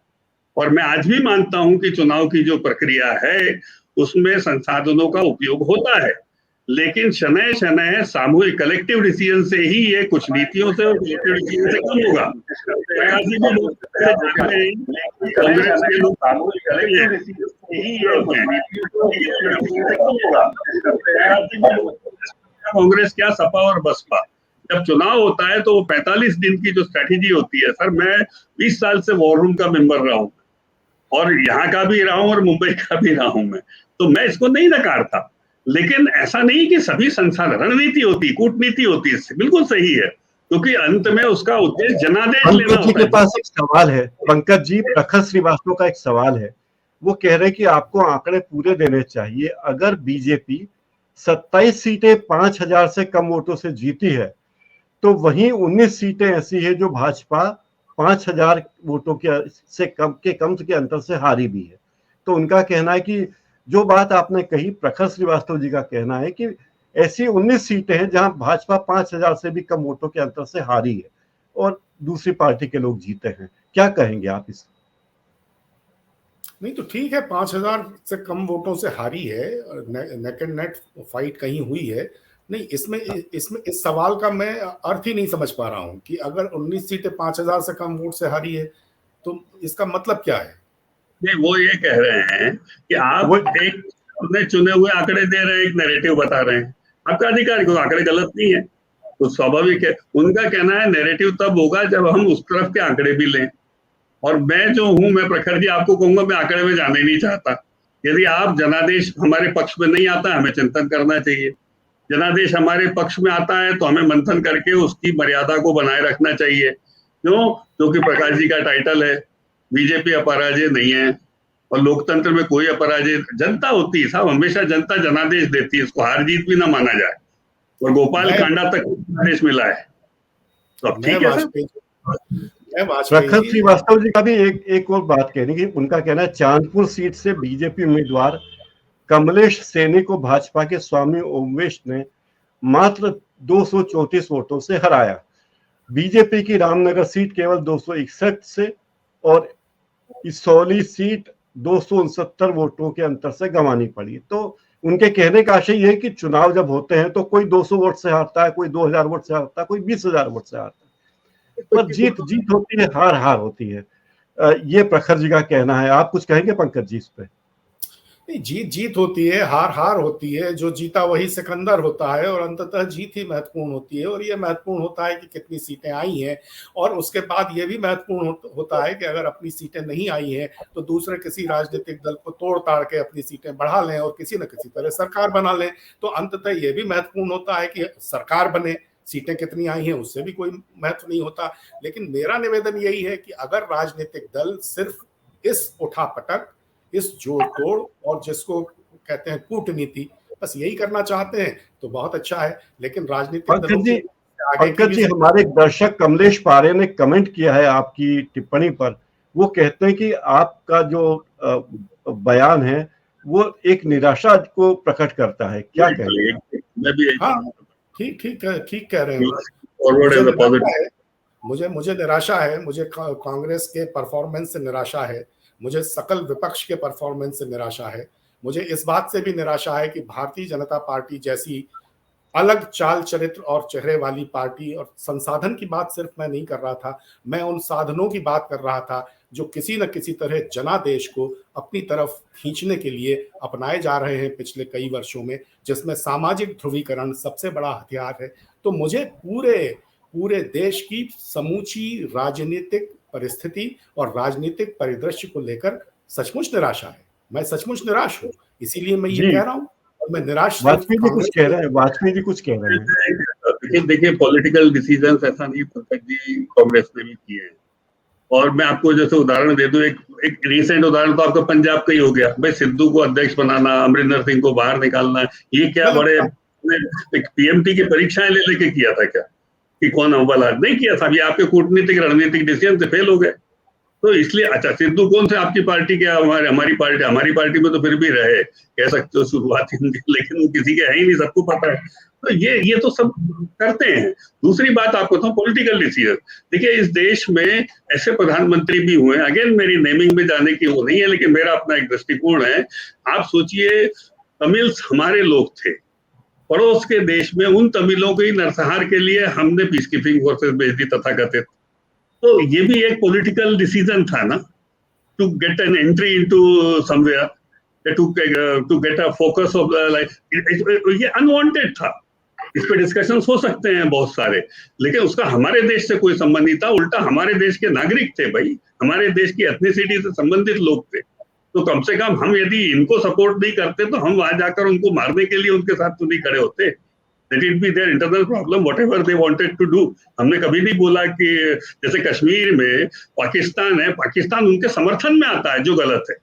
Speaker 3: और मैं आज भी मानता हूं कि चुनाव की जो प्रक्रिया है उसमें संसाधनों का उपयोग होता है, लेकिन शनय शनय सामूहिक कलेक्टिव डिसीजन से ही ये कुछ नीतियों से और कलेक्टिव डिसीजन से कम होगा। प्रयासी भी लोग जानते हैं, कांग्रेस के लोग सामूहिक कलेक्टिव डिसीजन से ही ये कुछ नीतियों से कम होगा। कांग्रेस क्या, सपा और बसपा, जब चुनाव होता है तो वो 45 दिन की जो स्ट्रेटेजी होती है, सर मैं 20 साल से वॉर रूम का मेंबर रहा हूं, और यहाँ का भी रहा हूं और मुंबई का भी रहा हूं मैं, तो मैं इसको नहीं नकारता। लेकिन ऐसा नहीं कि सभी संसाधन, रणनीति होती, कूटनीति होती, इससे बिल्कुल सही है, क्योंकि अंत में उसका उद्देश्य जनादेश लेना
Speaker 1: पंकज जी
Speaker 3: होता
Speaker 1: के
Speaker 3: है।
Speaker 1: पास एक सवाल है, पंकज जी, प्रखर श्रीवास्तव का एक सवाल है। वो कह रहे हैं कि आपको आंकड़े पूरे देने चाहिए। अगर बीजेपी 27 सीटें 5,000 से कम वोटों से जीती है, तो वहीं 19 सीटें ऐसी है जो भाजपा 5,000 वोटों से कम के अंतर से हारी भी है। तो उनका कहना है कि जो बात आपने कही, प्रखर श्रीवास्तव जी का कहना है कि ऐसी 19 सीटें हैं जहां भाजपा 5,000 से भी कम वोटों के अंतर से हारी है और दूसरी पार्टी के लोग जीते हैं। क्या कहेंगे आप इस?
Speaker 2: नहीं तो ठीक है, 5,000 से कम वोटों से हारी है, नेक एंड नेट फाइट कहीं हुई है। नहीं, इसमें इस सवाल का मैं अर्थ ही नहीं समझ पा रहा हूं कि अगर 19 सीटें 5,000 से कम वोट से हारी है तो इसका मतलब क्या है?
Speaker 3: नहीं, वो ये कह रहे हैं कि आप एक अपने चुने हुए आंकड़े दे रहे हैं, एक नैरेटिव बता रहे हैं, आपका अधिकार, क्योंकि आंकड़े गलत नहीं है तो स्वाभाविक है। उनका कहना है नैरेटिव तब होगा जब हम उस तरफ के आंकड़े भी लें, और मैं जो हूं, मैं प्रखर जी आपको कहूंगा, मैं आंकड़े में जाना ही नहीं चाहता। यदि आप जनादेश हमारे पक्ष में नहीं आता, हमें चिंतन करना चाहिए। जनादेश हमारे पक्ष में आता है तो हमें मंथन करके उसकी मर्यादा को बनाए रखना चाहिए। क्यों? क्योंकि प्रकाश जी का टाइटल है बीजेपी अपराजय नहीं है, और लोकतंत्र में कोई अपराजय जनता होती है साहब, हमेशा जनता जनादेश देती है, इसको हार जीत भी ना माना जाए, और गोपाल कांडा तक जनादेश मिला है, तो अब ठीक है सर।
Speaker 1: प्रखर श्रीवास्तव जी का भी एक और बात कहनी कि उनका कहना है चांदपुर सीट से बीजेपी उम्मीदवार कमलेश सैनी को भाजपा के स्वामी ओमवेश ने मात्र 234 वोटों से हराया। बीजेपी की रामनगर सीट केवल 261 से और इसौली सीट 269 वोटों के अंतर से गंवानी पड़ी। तो उनके कहने का आशय यह है कि चुनाव जब होते हैं तो कोई 200 वोट से हारता है, कोई 2,000 वोट से हारता है, कोई 20,000 वोट से हारता है, पर जीत जीत होती है, हार हार होती है। ये प्रखर जी का कहना है। आप कुछ कहेंगे पंकज जी इस पे?
Speaker 2: नहीं, जीत जीत होती है, हार हार होती है, जो जीता वही सिकंदर होता है, और अंततः जीत ही महत्वपूर्ण होती है। और ये महत्वपूर्ण होता है कि कितनी सीटें आई हैं, और उसके बाद ये भी महत्वपूर्ण होता है कि अगर अपनी सीटें नहीं आई हैं तो दूसरे किसी राजनीतिक दल को तोड़ ताड़ के अपनी सीटें बढ़ा लें और किसी न किसी तरह सरकार बना लें। तो अंततः ये भी महत्वपूर्ण होता है कि सरकार बने, सीटें कितनी आई हैं उससे भी कोई महत्व नहीं होता। लेकिन मेरा निवेदन यही है कि अगर राजनीतिक दल सिर्फ इस उठापटक, इस जोड़ तोड़ और जिसको कहते हैं कूटनीति, बस यही करना चाहते हैं तो बहुत अच्छा है। लेकिन राजनीतिक दलों के
Speaker 1: पंकज जी, हमारे दर्शक कमलेश पारे ने कमेंट किया है आपकी टिप्पणी पर। वो कहते हैं कि आपका जो बयान है वो एक निराशा को प्रकट करता है। क्या कहेंगे?
Speaker 3: मैं भी
Speaker 2: हाँ, ठीक कह रहे हैं। मुझे निराशा है, मुझे कांग्रेस के परफॉर्मेंस से निराशा है, मुझे सकल विपक्ष के परफॉर्मेंस से निराशा है, मुझे इस बात से भी निराशा है कि भारतीय जनता पार्टी जैसी अलग चाल चरित्र और चेहरे वाली पार्टी, और संसाधन की बात सिर्फ मैं नहीं कर रहा था, मैं उन साधनों की बात कर रहा था जो किसी न किसी तरह जनादेश को अपनी तरफ खींचने के लिए अपनाए जा रहे हैं पिछले कई वर्षों में, जिसमें सामाजिक ध्रुवीकरण सबसे बड़ा हथियार है। तो मुझे पूरे पूरे देश की समूची राजनीतिक परिस्थिति और राजनीतिक परिदृश्य को लेकर सचमुच निराशा है। मैं सचमुच निराश हूं, इसीलिए मैं ये
Speaker 1: जी,
Speaker 2: कह रहा हूं। और मैं निराश सिर्फ
Speaker 1: वाजपेयी जी कुछ
Speaker 2: कांग्रेस
Speaker 1: कह रहे हैं, वाजपेयी जी कुछ कह रहे हैं।
Speaker 3: देखिए देखिए पॉलिटिकल डिसीजंस ऐसा नहीं पंकज जी कांग्रेस ने भी किए हैं। और मैं आपको जैसे उदाहरण दे दूं, एक रिसेंट उदाहरण तो आपका पंजाब का ही हो गया भाई, सिद्धू को अध्यक्ष बनाना, अमरिंदर सिंह को बाहर निकालना, ये क्या बड़े एक पीएमटी की परीक्षाएं ले लेके किया था क्या कि कौन अव्वल आज? नहीं किया था, ये आपके कूटनीतिक रणनीतिक डिसीजन से फेल हो गए। तो इसलिए अच्छा, सिद्धू कौन से आपकी पार्टी के? हमारी पार्टी में तो फिर भी रहे, कह सकते हो शुरुआती उनकी, लेकिन वो किसी के है ही नहीं, सबको पता है। तो ये तो सब करते हैं। दूसरी बात आपको बताऊं, पॉलिटिकल डिसीजन, देखिए इस देश में ऐसे प्रधानमंत्री भी हुए, अगेन मेरी नेमिंग में जाने की वो नहीं है, लेकिन मेरा अपना एक दृष्टिकोण है। आप सोचिए, तमिल्स हमारे लोग थे, पड़ोस के देश में उन तमिलों के नरसंहार के लिए हमने पीस कीपिंग फोर्सेस भेज दी तथाकथित। तो ये भी एक पॉलिटिकल डिसीजन था ना, to get an entry into somewhere, to get a focus of like, ये अनवांटेड था। इस पे डिस्कशंस हो सकते हैं बहुत सारे, लेकिन उसका हमारे देश से कोई संबंध नहीं था। उल्टा हमारे देश के नागरिक थे भाई, हमारे देश की एथनिसिटी से संबंधित लोग थे। तो कम से कम हम यदि इनको सपोर्ट नहीं करते तो हम वहां जाकर उनको मारने के लिए उनके साथ तो नहीं खड़े होते। Let it be their internal problem, whatever they wanted to do. हमने कभी नहीं बोला कि जैसे कश्मीर में पाकिस्तान है, पाकिस्तान उनके समर्थन में आता है जो गलत है।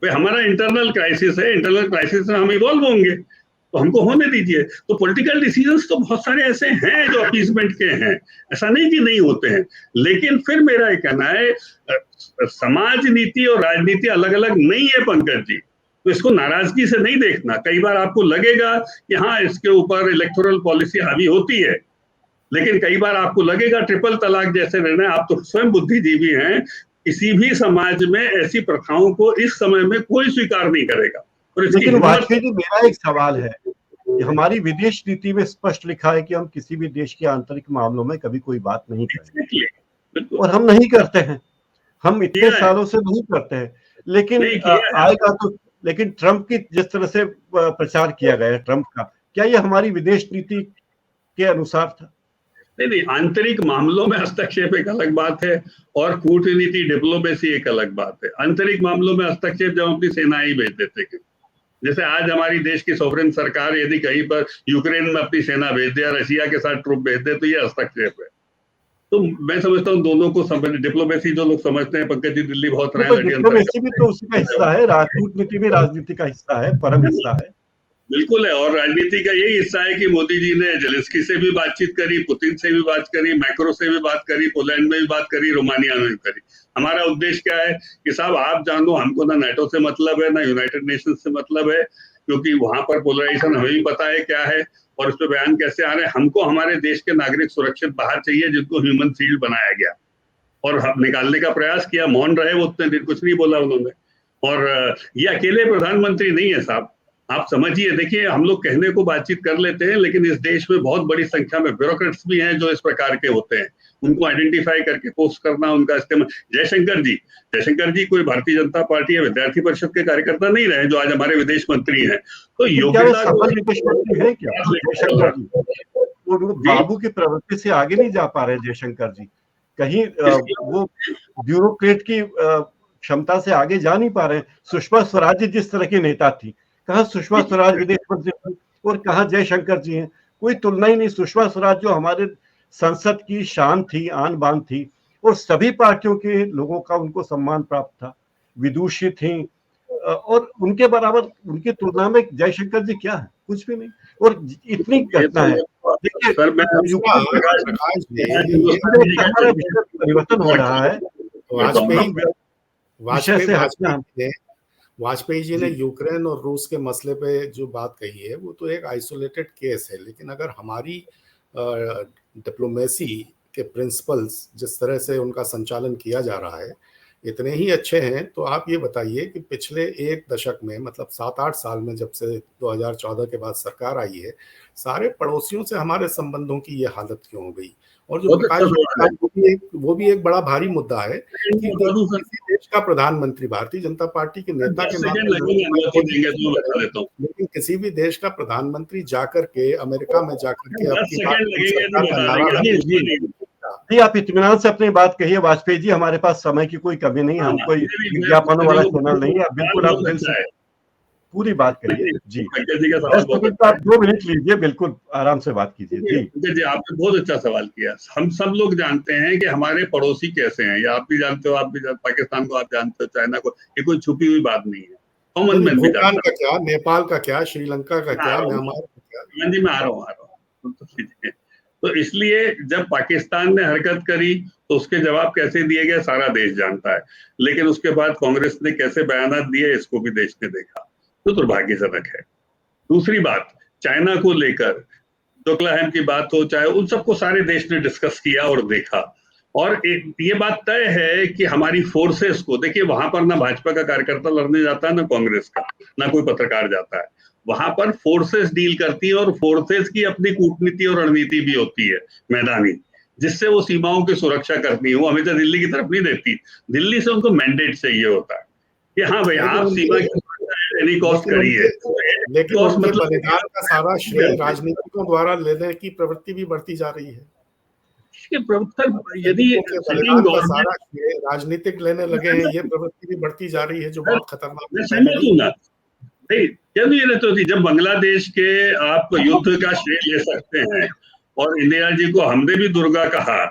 Speaker 3: भाई हमारा इंटरनल क्राइसिस है, इंटरनल क्राइसिस में हम इवॉल्व होंगे, तो हमको होने दीजिए। तो पॉलिटिकल डिसीजंस तो बहुत सारे ऐसे हैं जो अपीसमेंट के हैं, ऐसा नहीं कि नहीं होते हैं। लेकिन फिर मेरा ये कहना है, समाज नीति और राजनीति अलग अलग नहीं है पंकज जी, तो इसको नाराजगी से नहीं देखना। कई बार आपको लगेगा कि हाँ इसके ऊपर इलेक्टोरल पॉलिसी हावी होती है, लेकिन कई बार आपको लगेगा ट्रिपल तलाक जैसे निर्णय, आप तो स्वयं बुद्धिजीवी हैं, किसी भी समाज में ऐसी प्रथाओं को इस समय में कोई स्वीकार नहीं करेगा। और इसकी
Speaker 1: लेकिन
Speaker 3: हिम्मत,
Speaker 1: वाजपेयी जी, मेरा एक सवाल है कि हमारी विदेश नीति में स्पष्ट लिखा है कि हम किसी भी देश के आंतरिक मामलों में कभी कोई बात नहीं करेंगे, और हम नहीं करते हैं। हम इतने सालों से नहीं करते हैं, लेकिन आएगा तो। लेकिन ट्रंप की जिस तरह से प्रचार किया गया है ट्रंप का, क्या ये हमारी विदेश नीति के अनुसार था?
Speaker 3: नहीं, आंतरिक मामलों में हस्तक्षेप एक अलग बात है और कूटनीति डिप्लोमेसी एक अलग बात है। आंतरिक मामलों में हस्तक्षेप जब अपनी सेनाएं भेज देते हैं, जैसे आज हमारी देश की सोवरेन सरकार यदि कहीं पर यूक्रेन में अपनी सेना भेज दे या रशिया के साथ ट्रूप भेज दे, तो ये हस्तक्षेप है। तो मैं समझता हूँ दोनों को डिप्लोमेसी जो लोग समझते हैं, पंकज जी दिल्ली बहुत रहे,
Speaker 1: डिप्लोमेसी भी तो उसका हिस्सा है, कूटनीति भी राजनीति का हिस्सा है, परम हिस्सा है।
Speaker 3: बिल्कुल है, और राजनीति का यही हिस्सा है कि मोदी जी ने जेलेंस्की से भी बातचीत करी, पुतिन से भी बात करी, मैक्रो से भी बात करी, पोलैंड में भी बात करी, रोमानिया में भी करी। हमारा उद्देश्य क्या है कि साहब आप जानो, हमको ना नाटो से मतलब है, ना यूनाइटेड नेशन से मतलब है, क्योंकि वहां पर पोलराइजेशन हमें भी पता है क्या है और उस पर बयान कैसे आ रहे हैं। हमको हमारे देश के नागरिक सुरक्षित बाहर चाहिए, जिनको ह्यूमन शील्ड बनाया गया, और हम निकालने का प्रयास किया। मौन रहे वो उतने दिन, कुछ नहीं बोला उन्होंने। और ये अकेले प्रधानमंत्री नहीं है साहब, आप समझिए। देखिए हम लोग कहने को बातचीत कर लेते हैं, लेकिन इस देश में बहुत बड़ी संख्या में ब्यूरोक्रेट्स भी हैं जो इस प्रकार के होते हैं। उनको आइडेंटिफाई करके पोस्ट करना, उनका इस्तेमाल। जयशंकर जी कोई भारतीय जनता पार्टी या विद्यार्थी परिषद के कार्यकर्ता नहीं रहे जो आज हमारे विदेश मंत्री हैं। तो योग्यता
Speaker 1: सफल विदेश मंत्री है क्या जयशंकर जी? वो बाबू की प्रवृत्ति से आगे नहीं जा पा रहे जयशंकर जी, कहीं वो ब्यूरोक्रेट की क्षमता से आगे जा नहीं पा रहे। सुषमा स्वराज जिस तरह की नेता थी, कहाँ सुषमा स्वराज विदेश मंत्री थी और कहाँ जयशंकर जी हैं, कोई तुलना ही नहीं। सुषमा स्वराज जो हमारे संसद की शान थी, आन बान थी, और सभी पार्टियों के लोगों का उनको सम्मान प्राप्त था, विदुषी थी, और उनके बराबर, उनकी तुलना में जयशंकर जी क्या है? कुछ भी नहीं। और इतनी घटना है, देखिए परिवर्तन हो रहा है।
Speaker 2: वाजपेयी जी ने यूक्रेन और रूस के मसले पे जो बात कही है वो तो एक आइसोलेटेड केस है, लेकिन अगर हमारी डिप्लोमेसी के प्रिंसिपल्स जिस तरह से उनका संचालन किया जा रहा है, इतने ही अच्छे हैं, तो आप ये बताइए कि पिछले एक दशक में, मतलब 7-8 साल में, जब से 2014 के बाद सरकार आई है, सारे पड़ोसियों से हमारे संबंधों की ये हालत क्यों हो गई? और जो
Speaker 3: बहुत
Speaker 2: प्रकाश
Speaker 3: अच्छा
Speaker 2: जी
Speaker 3: सवाल
Speaker 2: ने
Speaker 3: है।
Speaker 2: कहा, वो भी एक बड़ा भारी मुद्दा है कि
Speaker 3: बता दूं सर,
Speaker 2: किसी देश का प्रधानमंत्री, भारतीय जनता पार्टी के नेता
Speaker 3: 10
Speaker 2: के
Speaker 3: सेकंड
Speaker 2: नाते
Speaker 3: लगेंगे, अनुमति देंगे तो मैं बता देता हूँ।
Speaker 2: लेकिन किसी भी देश का प्रधानमंत्री जाकर के, अमेरिका में जाकर के
Speaker 3: 10
Speaker 2: अपनी बात
Speaker 3: सेकंड
Speaker 2: पूरी
Speaker 3: लगेंगे तो
Speaker 2: सरकार का
Speaker 3: बता
Speaker 2: नारा
Speaker 3: देंगे,
Speaker 1: जी
Speaker 3: अनुमति
Speaker 1: जी
Speaker 3: नहीं।
Speaker 1: जी, आप इत्मीनान से अपनी बात कहिए वाजपेयी जी, हमारे पास समय की कोई कमी नहीं,
Speaker 3: हाँ,
Speaker 1: हम कोई
Speaker 3: मैं
Speaker 1: विज्ञापनों वाला
Speaker 3: पंकज
Speaker 1: चैनल नहीं है, आप
Speaker 3: सवाल
Speaker 1: बिल्कुल आप
Speaker 3: बहुत
Speaker 1: दिल
Speaker 3: अच्छा
Speaker 1: से
Speaker 3: है।
Speaker 1: पूरी बात करिए।
Speaker 3: नहीं,
Speaker 1: जी,
Speaker 3: पंकज जी का
Speaker 1: 10
Speaker 3: सवाल बहुत
Speaker 1: सेकंड का
Speaker 3: अच्छा
Speaker 1: आप
Speaker 3: है।
Speaker 1: 2 मिनट लीजिए, बिल्कुल आराम से बात कीजिए।
Speaker 3: देखिए
Speaker 1: जी
Speaker 3: पंकज जी, आपने बहुत अच्छा सवाल किया। हम सब लोग जानते हैं कि हमारे पड़ोसी कैसे हैं, या आप भी जानते हो, आप भी पाकिस्तान को आप जानते हो, चाइना को, ये कोई छुपी हुई बात नहीं है, कॉमन
Speaker 2: नहीं,
Speaker 3: मैन भी
Speaker 2: भूटान
Speaker 3: जानता
Speaker 2: का क्या, नेपाल का क्या, श्रीलंका का
Speaker 3: है। मैं आ
Speaker 2: क्या,
Speaker 3: रहा हूँ,
Speaker 2: म्यांमार का क्या?
Speaker 3: हाँ जी, मैं आ रहा हूँ तो कीजिए। तो इसलिए जब पाकिस्तान ने हरकत करी तो उसके जवाब कैसे दिए गए सारा देश जानता है, लेकिन उसके बाद कांग्रेस ने कैसे बयानात दिए इसको भी देश ने देखा, तो दुर्भाग्यजनक है। दूसरी बात, चाइना को लेकर डोकलाम की बात हो, चाहे उन सबको सारे देश ने डिस्कस किया और देखा। और एक ये बात तय है कि हमारी फोर्सेस को देखिए, वहां पर ना भाजपा का कार्यकर्ता लड़ने जाता है, ना कांग्रेस का, ना कोई पत्रकार जाता है। वहां पर फोर्सेस डील करती है, और फोर्सेस की अपनी कूटनीति और रणनीति भी होती है मैदानी, जिससे वो सीमाओं की सुरक्षा करती है। वो हमेशा दिल्ली की तरफ नहीं देती, दिल्ली से उनको मैंडेट चाहिए होता है कि हाँ भाई,
Speaker 2: लेकिन
Speaker 3: आप सीमा
Speaker 2: उनके
Speaker 3: की सुरक्षा एनी कॉस्ट
Speaker 2: लेकिन
Speaker 3: करिए।
Speaker 2: लेकिन
Speaker 3: कॉस्ट
Speaker 2: उनके
Speaker 3: मतलब
Speaker 2: बलिदान का सारा श्रेय राजनीतिकों द्वारा लेने की प्रवृत्ति भी बढ़ती जा रही है।
Speaker 3: कि प्रवक्ता, यदि
Speaker 2: सैनिकों के
Speaker 3: सिटिंग
Speaker 2: बलिदान का सारा
Speaker 3: गवर्नमेंट,
Speaker 2: श्रेय राजनीतिक लेने लगे हैं, ये प्रवृत्ति भी बढ़ती जा रही है, जो बहुत खतरनाक
Speaker 3: मैं
Speaker 2: है, पहले
Speaker 3: सहमत
Speaker 2: नहीं।
Speaker 3: हूँ ना। नहीं, जब ये रहते होती, जब बांग्लादेश के आप युद्ध का श्रेय ले सकते हैं और इंदिरा जी को हमने भी दुर्गा कहा,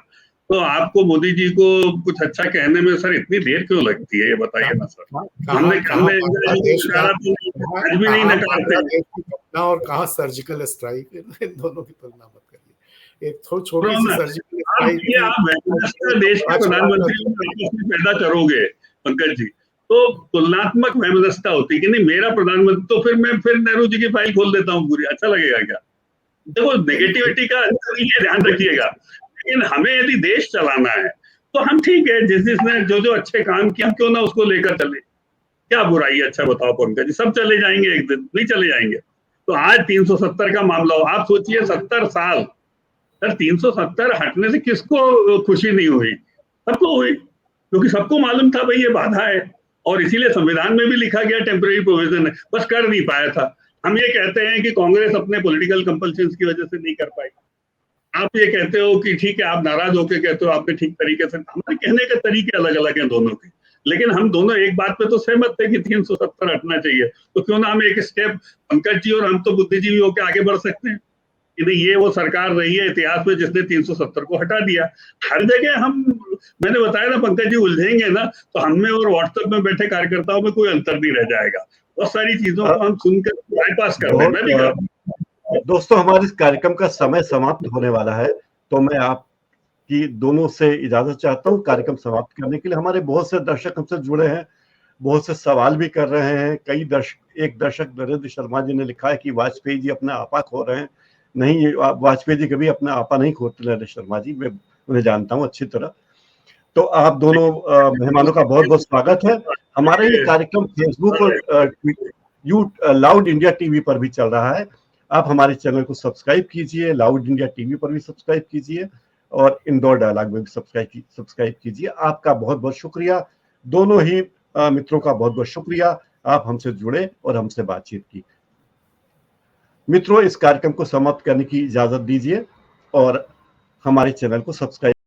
Speaker 3: तो आपको मोदी जी को कुछ अच्छा कहने में सर इतनी देर क्यों लगती है, ये बताइए ना सर।
Speaker 2: कहाँ
Speaker 3: हमने
Speaker 2: कहाँ
Speaker 3: हमने इंदिरा जी को
Speaker 2: बांग्लादेश का,
Speaker 3: नकारा तो आज भी नहीं
Speaker 2: कहाँ
Speaker 3: नकारते।
Speaker 2: बांग्लादेश की घटना और कहाँ सर्जिकल स्ट्राइक, इन दोनों की तुलना मत करिए। एक तो छोटी सी सर्जिकल
Speaker 3: आप
Speaker 2: स्ट्राइक
Speaker 3: देखिए,
Speaker 2: थी,
Speaker 3: आप वैमनस्य देश के
Speaker 2: बड़ा चढ़ाकर
Speaker 3: प्रधानमंत्री आपस में पैदा करोगे पंकज जी, तो तुलनात्मक वैमनस्य होती है कि नहीं मेरा प्रधानमंत्री, तो फिर नेहरू जी की फाइल खोल देता हूँ पूरी, अच्छा लगेगा क्या? देखो, नेगेटिविटी का ये ध्यान रखिएगा, लेकिन हमें यदि देश चलाना है तो हम ठीक है, जिसने जो जो अच्छे काम किए हम क्यों ना उसको लेकर चले, क्या बुराई है? अच्छा बताओ पंकज जी, सब चले जाएंगे एक दिन, नहीं चले जाएंगे? तो आज 370 का मामला हो, आप सोचिए 70 साल, सर 370 हटने से किसको खुशी नहीं हुई? सबको हुई, क्योंकि सबको मालूम था भाई ये बाधा है, और इसीलिए संविधान में भी लिखा गया टेम्परेरी प्रोविजन है, बस कर नहीं पाया था। हम ये कहते हैं कि कांग्रेस अपने पॉलिटिकल कंपल्शन की वजह से नहीं कर पाई। आप ये कहते हो कि ठीक है, आप नाराज होकर कहते हो आपने ठीक तरीके से, हमारे कहने के तरीके अलग अलग हैं दोनों के, लेकिन हम दोनों एक बात पे तो सहमत थे कि 370 हटना चाहिए। तो क्यों ना हम एक स्टेप, पंकज जी और हम तो बुद्धिजीवी होकर आगे बढ़ सकते हैं कि नहीं, ये वो सरकार रही है इतिहास में जिसने 370 को हटा दिया। हर जगह हम, मैंने बताया ना पंकज जी, उलझेंगे ना तो हम में और व्हाट्सएप में बैठे कार्यकर्ताओं में कोई अंतर नहीं रह जाएगा। बहुत सारी चीजों को हम सुनकर बाईपास कर दें, मैं भी कर।
Speaker 1: दोस्तों, हमारे इस कार्यक्रम का समय समाप्त होने वाला है, तो मैं आपकी दोनों से इजाजत चाहता हूँ कार्यक्रम समाप्त करने के लिए। हमारे बहुत से दर्शक हमसे जुड़े हैं, बहुत से सवाल भी कर रहे हैं। एक दर्शक नरेंद्र शर्मा जी ने लिखा है कि वाजपेयी जी अपना आपा खो रहे हैं। नहीं, ये वाजपेयी जी कभी अपना आपा नहीं खोते नरेंद्र शर्मा जी, मैं उन्हें जानता हूँ अच्छी तरह। तो आप दोनों मेहमानों का बहुत बहुत स्वागत है। हमारा ये कार्यक्रम फेसबुक और लाउड इंडिया टीवी पर भी चल रहा है। आप हमारे चैनल को सब्सक्राइब कीजिए, लाउड इंडिया टीवी पर भी सब्सक्राइब कीजिए, और इंदौर डायलॉग में भी सब्सक्राइब कीजिए। आपका बहुत बहुत शुक्रिया, दोनों ही मित्रों का बहुत बहुत शुक्रिया, आप हमसे जुड़े और हमसे बातचीत की। मित्रों, इस कार्यक्रम को समाप्त करने की इजाजत दीजिए और हमारे चैनल को सब्सक्राइब